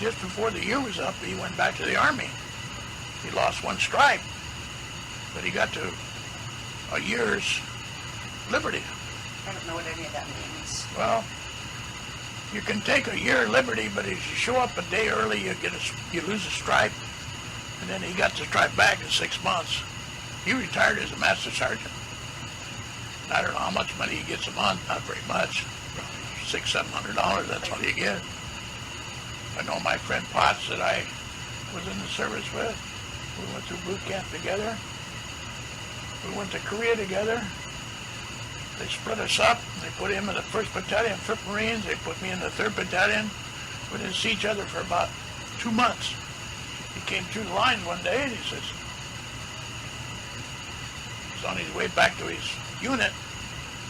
Just before the year was up, he went back to the Army. He lost one stripe, but he got to a year's liberty. I don't know what any of that means. Well, you can take a year liberty, but if you show up a day early, you lose a stripe, and then he got the stripe back in 6 months. He retired as a master sergeant. And I don't know how much money he gets a month, not very much, probably $600-700, that's all you get. I know my friend Potts that I was in the service with. We went through boot camp together. We went to Korea together. They split us up. They put him in the 1st Battalion, 5th Marines. They put me in the 3rd Battalion. We didn't see each other for about 2 months. He came through the line one day and he says, he's on his way back to his unit.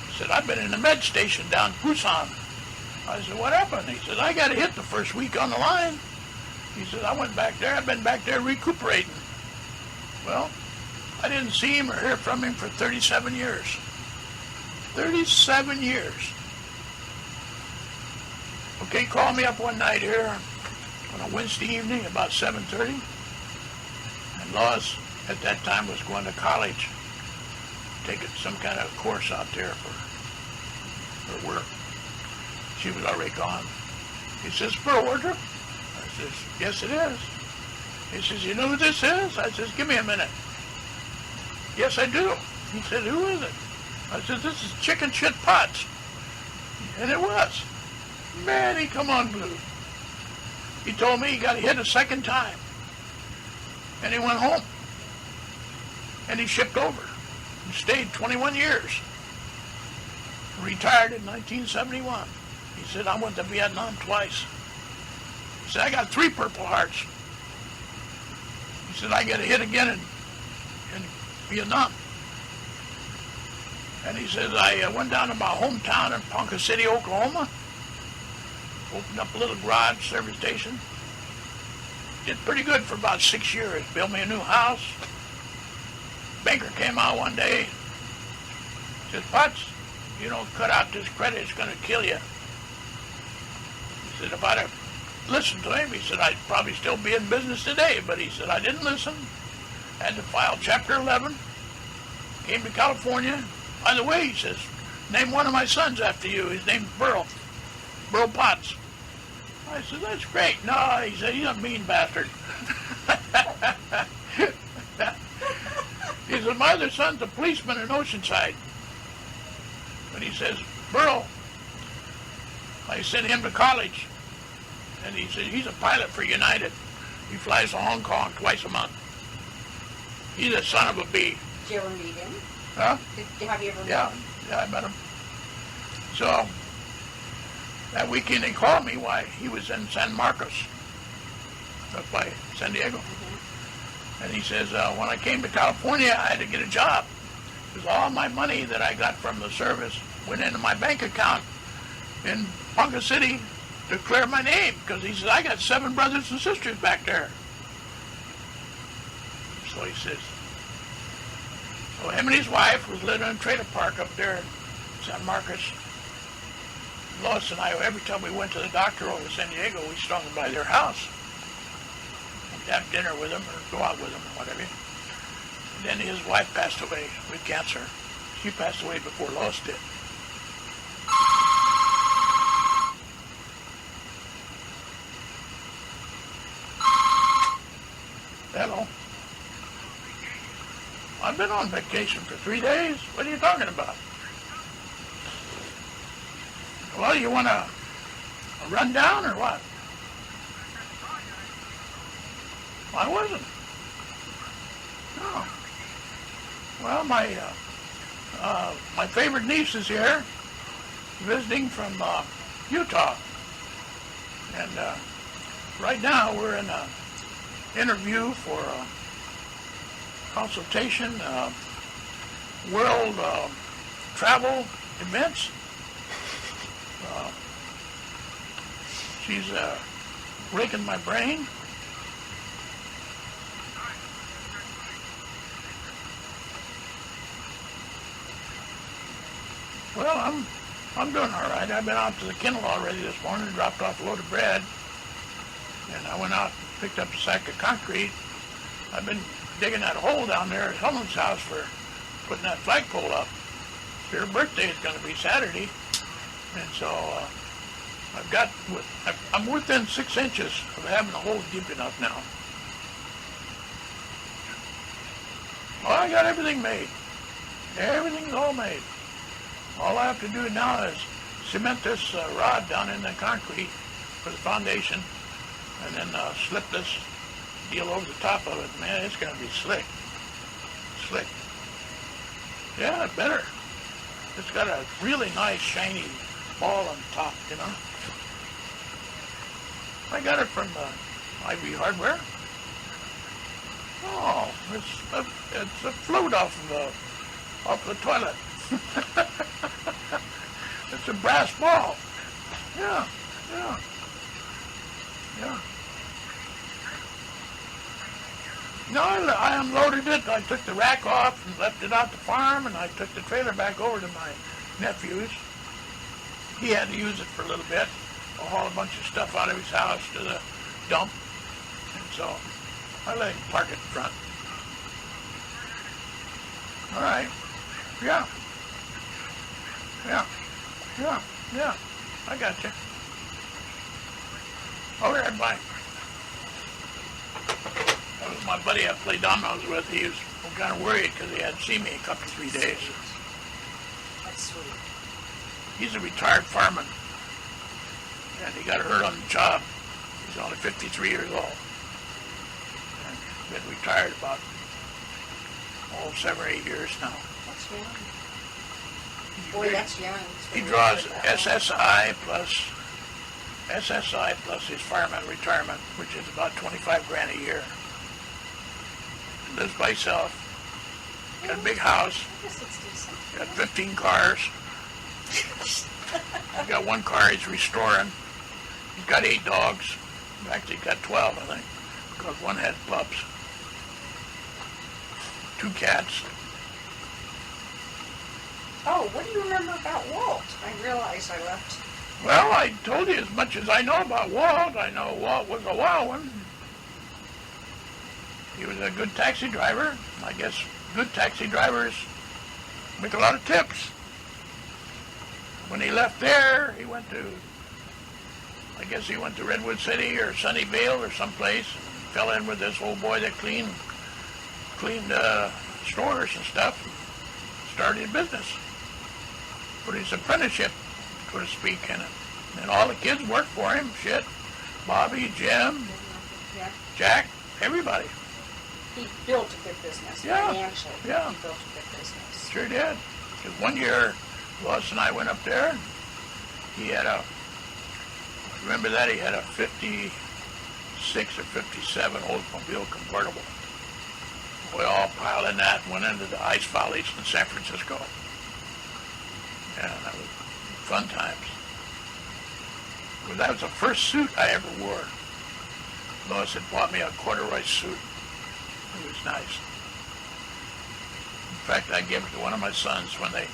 He said, I've been in the med station down Busan. I said, what happened? He said, I got hit the first week on the line. He said, I went back there. I've been back there recuperating. Well, I didn't see him or hear from him for 37 years. 37 years. Okay, called me up one night here on a Wednesday evening about 7:30. And Lois at that time was going to college, taking some kind of course out there for work. She was already gone. He says, Burl Wardrup? I says, yes it is. He says, you know who this is? I says, give me a minute. Yes, I do. He said, who is it? I said, this is Chicken Shit Potts. And it was. Man, he come on blue. He told me he got hit a second time. And he went home. And he shipped over. He stayed 21 years. Retired in 1971. He said, I went to Vietnam twice. He said, I got 3 Purple Hearts. He said, I got hit again in Vietnam. And he says, I went down to my hometown in Ponca City, Oklahoma, opened up a little garage service station, did pretty good for about 6 years, built me a new house. Banker came out one day, says, Potts, you don't cut out this credit, it's going to kill you. He said, if I'd have listened to him, he said, I'd probably still be in business today, but he said, I didn't listen, had to file Chapter 11, came to California. By the way, he says, name one of my sons after you. His name's Burl Potts. I said, that's great. No, he said, he's a mean bastard. He said, my other son's a policeman in Oceanside. But he says, Burl, I sent him to college. And he said, he's a pilot for United. He flies to Hong Kong twice a month. He's a son of a bee. Did you ever meet him? Huh? Have you ever met him? Yeah, I met him. So, that weekend they called me while he was in San Marcos, up by San Diego. Mm-hmm. And he says, when I came to California, I had to get a job. Because all my money that I got from the service went into my bank account in Ponca City to clear my name. Because he says, I got 7 brothers and sisters back there. So he says, so him and his wife was living in a trailer park up there in San Marcos. Lois and I, every time we went to the doctor over in San Diego, we swung by their house. We'd have dinner with them or go out with them or whatever. And then his wife passed away with cancer. She passed away before Lois did. Hello. I've been on vacation for 3 days. What are you talking about? Well, you want a rundown or what? I wasn't. No. Well, my favorite niece is here. visiting from Utah. And right now we're in an interview for consultation, world travel events. She's raking my brain. Well, I'm doing all right. I've been out to the kennel already this morning and dropped off a load of bread. And I went out and picked up a sack of concrete. I've been digging that hole down there at Helen's house for putting that flagpole up. Her birthday is going to be Saturday. And so I'm within 6 inches of having the hole deep enough now. Well, I got everything made. Everything's all made. All I have to do now is cement this rod down in the concrete for the foundation, and then slip this deal over the top of it. Man, it's going to be slick. Slick. Yeah, it better. It's got a really nice shiny ball on top, you know. I got it from IV Hardware. Oh, it's a float off the toilet. It's a brass ball. Yeah. No, I unloaded it. I took the rack off and left it out the farm, and I took the trailer back over to my nephew's. He had to use it for a little bit. I'll haul a bunch of stuff out of his house to the dump, and so I let him park it in front. All right. Yeah. I got you. All right, bye. That was my buddy I played dominoes with. He was kind of worried because he hadn't seen me in a couple, 3 days. That's sweet. He's a retired fireman, and he got hurt on the job. He's only 53 years old. And been retired about 7 or 8 years now. That's young. Boy, that's young. He draws SSI plus his fireman retirement, which is about $25,000 a year. He lives by himself. Got a big house. I guess it's decent. Got 15 cars. He's got 1 car he's restoring. He's got 8 dogs. Actually, he's got 12, I think, because 1 had pups. 2 cats. Oh, what do you remember about Walt? I realize I left. Well, I told you as much as I know about Walt. I know Walt was a wild one. He was a good taxi driver. I guess good taxi drivers make a lot of tips. When he left there, he went to Redwood City or Sunnyvale or someplace, and fell in with this old boy that cleaned stores and stuff, and started a business. Put his apprenticeship, so to speak, in it. And all the kids worked for him. Shit. Bobby, Jim, Yeah. Jack, everybody. He built a good business. Yeah. Financially, Yeah. he built a good business. Sure did. Because one year, Lois and I went up there. He had he had a 56 or 57 Oldsmobile convertible. We all piled in that and went into the ice valleys in San Francisco. Yeah, that was fun times. Well, that was the first suit I ever wore. Lois had bought me a corduroy suit. It was nice. In fact, I gave it to one of my sons when they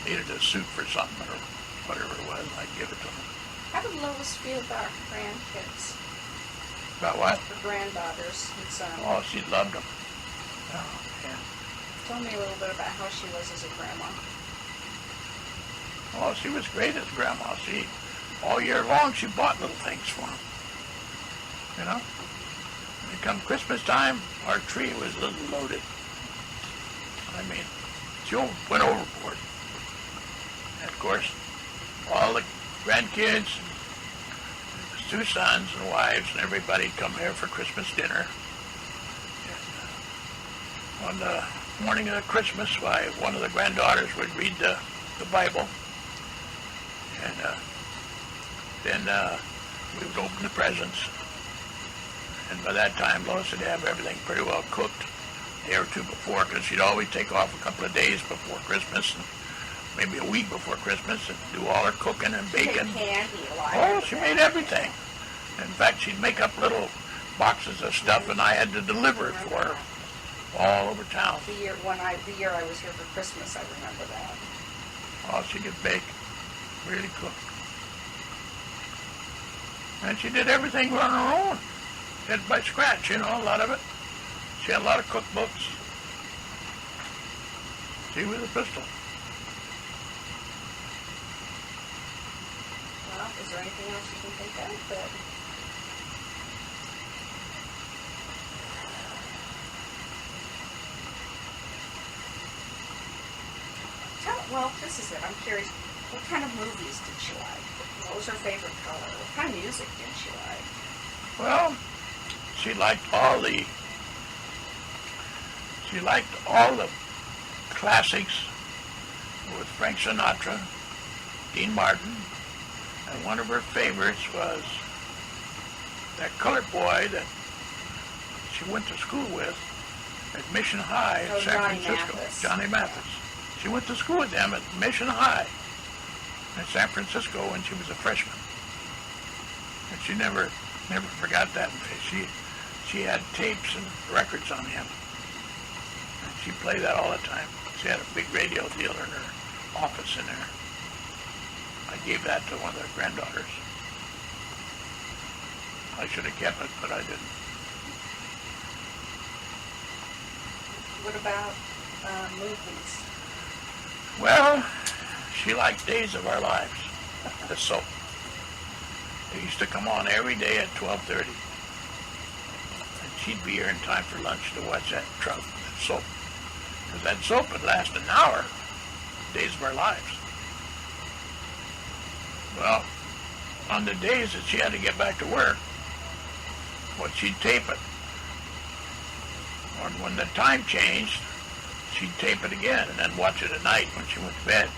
needed a suit for something or whatever it was. I'd give it to them. How did Lois feel about her grandkids? About what? Her granddaughters and son. Oh, she loved them. Oh, yeah. Tell me a little bit about how she was as a grandma. Oh, she was great as grandma. All year long, she bought little things for them. You know? When it come Christmas time, our tree was a little loaded. I mean, she went overboard. And of course, all the grandkids, his 2 sons and wives and everybody come here for Christmas dinner. And, on the morning of Christmas, one of the granddaughters would read the Bible. And then we would open the presents. And by that time, Lois would have everything pretty well cooked a day or two before, because she'd always take off a couple of days before Christmas, and maybe a week before Christmas, and do all her cooking and baking. Candy, a lot. Oh, she made everything. In fact, she'd make up little boxes of stuff, and I had to deliver it for her all over town. The year I was here for Christmas, I remember that. Oh, she could bake, really cook. And she did everything on her own. Did by scratch, a lot of it. She had a lot of cookbooks. See, with a pistol. Well, is there anything else you can think of that? Well, this is it. I'm curious. What kind of movies did she like? What was her favorite color? What kind of music did she like? Well, she liked all the classics with Frank Sinatra, Dean Martin, and one of her favorites was that colored boy that she went to school with at Mission High in San Francisco, Johnny Mathis. She went to school with them at Mission High in San Francisco when she was a freshman. And she never forgot that. She had tapes and records on him. And she played that all the time. She had a big radio dealer in her office in there. I gave that to one of their granddaughters. I should have kept it, but I didn't. What about movies? Well, she liked Days of Our Lives, the soap. It used to come on every day at 12:30. And she'd be here in time for lunch to watch that soap. Because that soap would last an hour, Days of Our Lives. Well, on the days that she had to get back to work, she'd tape it. Or when the time changed, she'd tape it again and then watch it at night when she went to bed.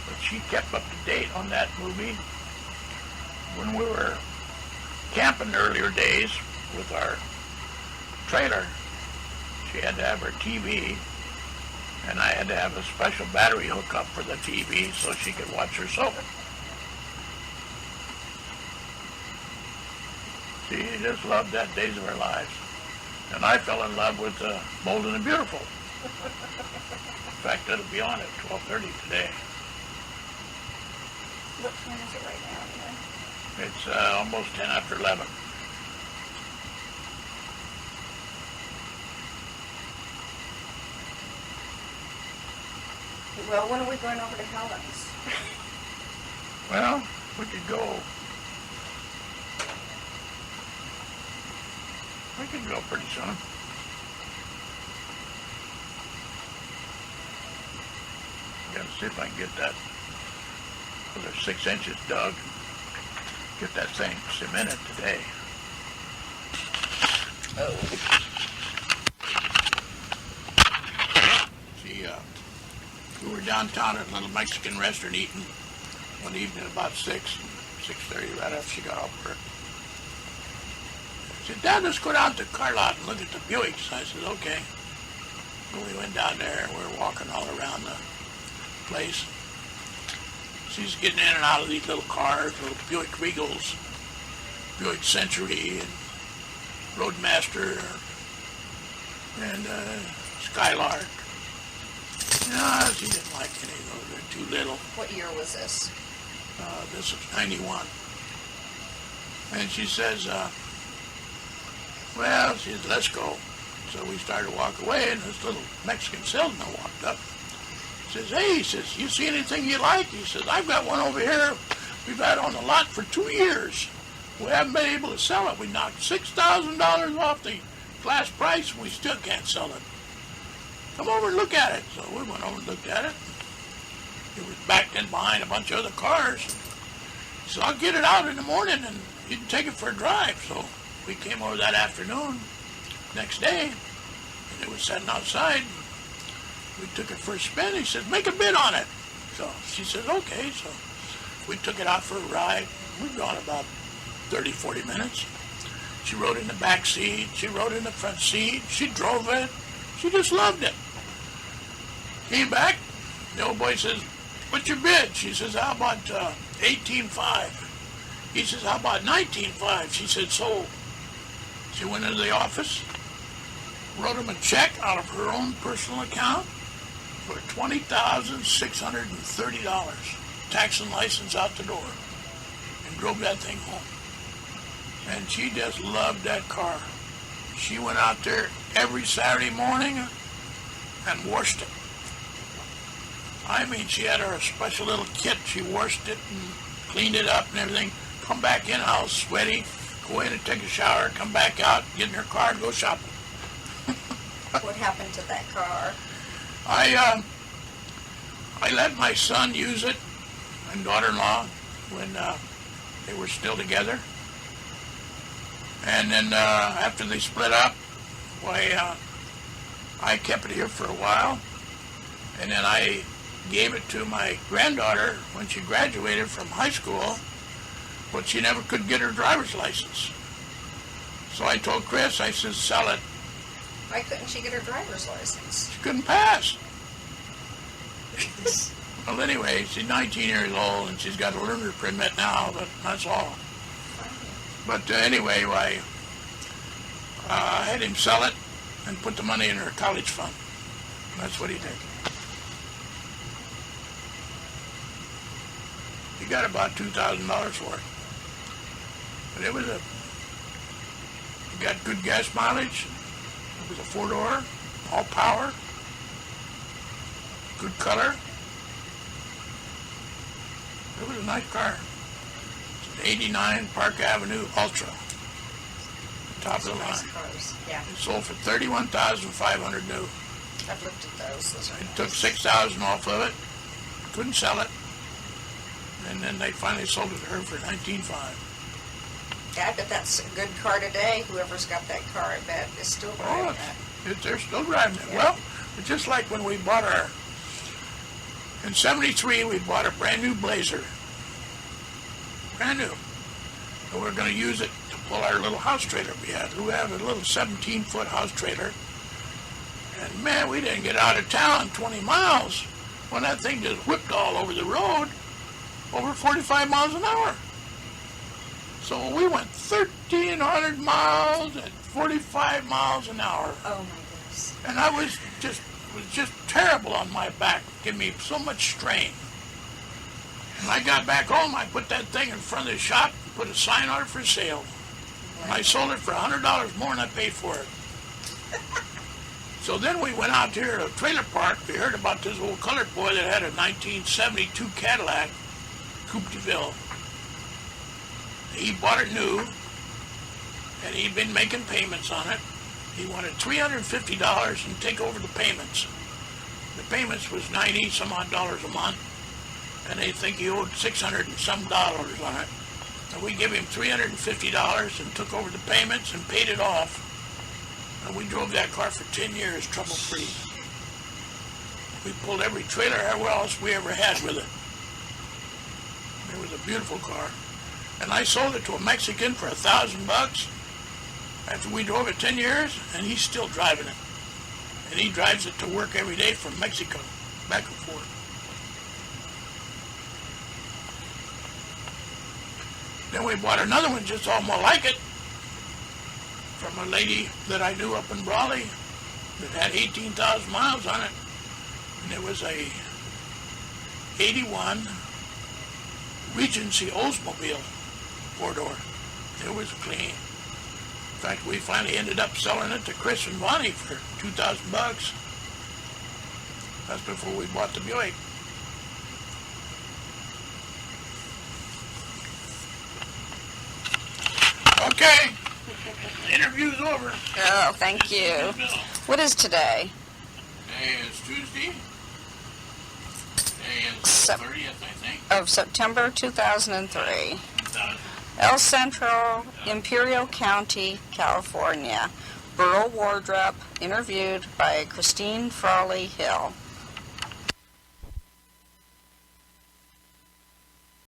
But she kept up to date on that movie. When we were camping in earlier days with our trailer, she had to have her TV, and I had to have a special battery hookup for the TV so she could watch her soap. She just loved that Days of Our Lives. And I fell in love with Bold and the Beautiful. In fact, it'll be on at 12:30 today. What time is it right now, anyway? It's almost 10 after 11. Well, when are we going over to Helen's? Well, we could go. We could go pretty soon. Gotta see if I can get that other 6 inches dug. Get that thing cemented today. Oh. See, we were downtown at a little Mexican restaurant eating one evening about 6:30, right after she got off work. She said, Dad, let's go down to the car lot and look at the Buicks. I said, okay. So we went down there and we were walking all around the place. She's getting in and out of these little cars, little Buick Regals, Buick Century, and Roadmaster, and Skylark. No, she didn't like any of those. They're too little. What year was this? This was 91. And she says, well, she says, let's go. So we started to walk away, and this little Mexican salesman walked up. He says, hey, he says, you see anything you like? He says, I've got one over here we've had on the lot for 2 years. We haven't been able to sell it. We knocked $6,000 off the glass price, and we still can't sell it. Come over and look at it. So we went over and looked at it. It was backed in behind a bunch of other cars. He said, I'll get it out in the morning, and you can take it for a drive. So we came over that afternoon, next day, and it was sitting outside. We took it for a spin. He said, make a bid on it. So she said, okay. So We took it out for a ride. We'd gone about 30, 40 minutes. She rode in the back seat. She rode in the front seat. She drove it. She just loved it. Came back. The old boy says, "What's your bid?" She says, "How about 18.5? He says, "How about 19.5? She said, "Sold." She went into the office, wrote him a check out of her own personal account for $20,630, tax and license out the door, and drove that thing home. And she just loved that car. She went out there every Saturday morning and washed it. I mean, she had her special little kit. She washed it and cleaned it up and everything. Come back in, house sweaty, go in and take a shower, come back out, get in her car and go shopping. What happened to that car? I let my son use it and daughter-in-law when they were still together. And then after they split up, why, I kept it here for a while. And then I gave it to my granddaughter when she graduated from high school, but she never could get her driver's license. So I told Chris, I said, sell it. Why couldn't she get her driver's license? She couldn't pass. Well, anyway, she's 19 years old, and she's got a learner permit now, but that's all. But anyway, I had him sell it and put the money in her college fund. That's what he did. He got about $2,000 for it. But it got good gas mileage. It was a four-door, all power, good color. It was a nice car. It's an 89 Park Avenue Ultra. Top of the line. Cars. Yeah. It sold for $31,500 new. I've looked at those. Those are It nice. took $6,000 off of it. Couldn't sell it. And then they finally sold it to her for $19,500. Yeah, I bet that's a good car today. Whoever's got that car, I bet, is still driving that. They're still driving it. Yeah. Well, it's just like when we bought in '73, we bought a brand new Blazer. Brand new. And we're going to use it to pull our little house trailer we had. We have a little 17-foot house trailer. And man, we didn't get out of town 20 miles when that thing just whipped all over the road over 45 miles an hour. So we went 1,300 miles at 45 miles an hour. Oh my goodness. And I was just terrible on my back, giving me so much strain. And I got back home, I put that thing in front of the shop, put a sign on it for sale. And I sold it for $100 more than I paid for it. So then we went out here to a trailer park. We heard about this old colored boy that had a 1972 Cadillac Coupe de Ville. He bought it new, and he'd been making payments on it. He wanted $350 and take over the payments. The payments was 90 some odd dollars a month, and they think he owed $600 and some dollars on it. And we give him $350 and took over the payments and paid it off. And we drove that car for 10 years, trouble-free. We pulled every trailer else we ever had with it. It was a beautiful car. And I sold it to a Mexican for $1,000 after we drove it 10 years, and he's still driving it. And he drives it to work every day from Mexico, back and forth. Then we bought another one just almost like it from a lady that I knew up in Brawley that had 18,000 miles on it. And it was a 81 Regency Oldsmobile four-door. It was clean. In fact, we finally ended up selling it to Chris and Bonnie for $2,000. That's before we bought the Buick. Okay, interview's over. Oh, thank you. What is today? Today is Tuesday. Today is the Sep- 30th, I think. Of September 2003. El Centro, Imperial County, California. Burl Wardrup, interviewed by Christine Frawley Hill.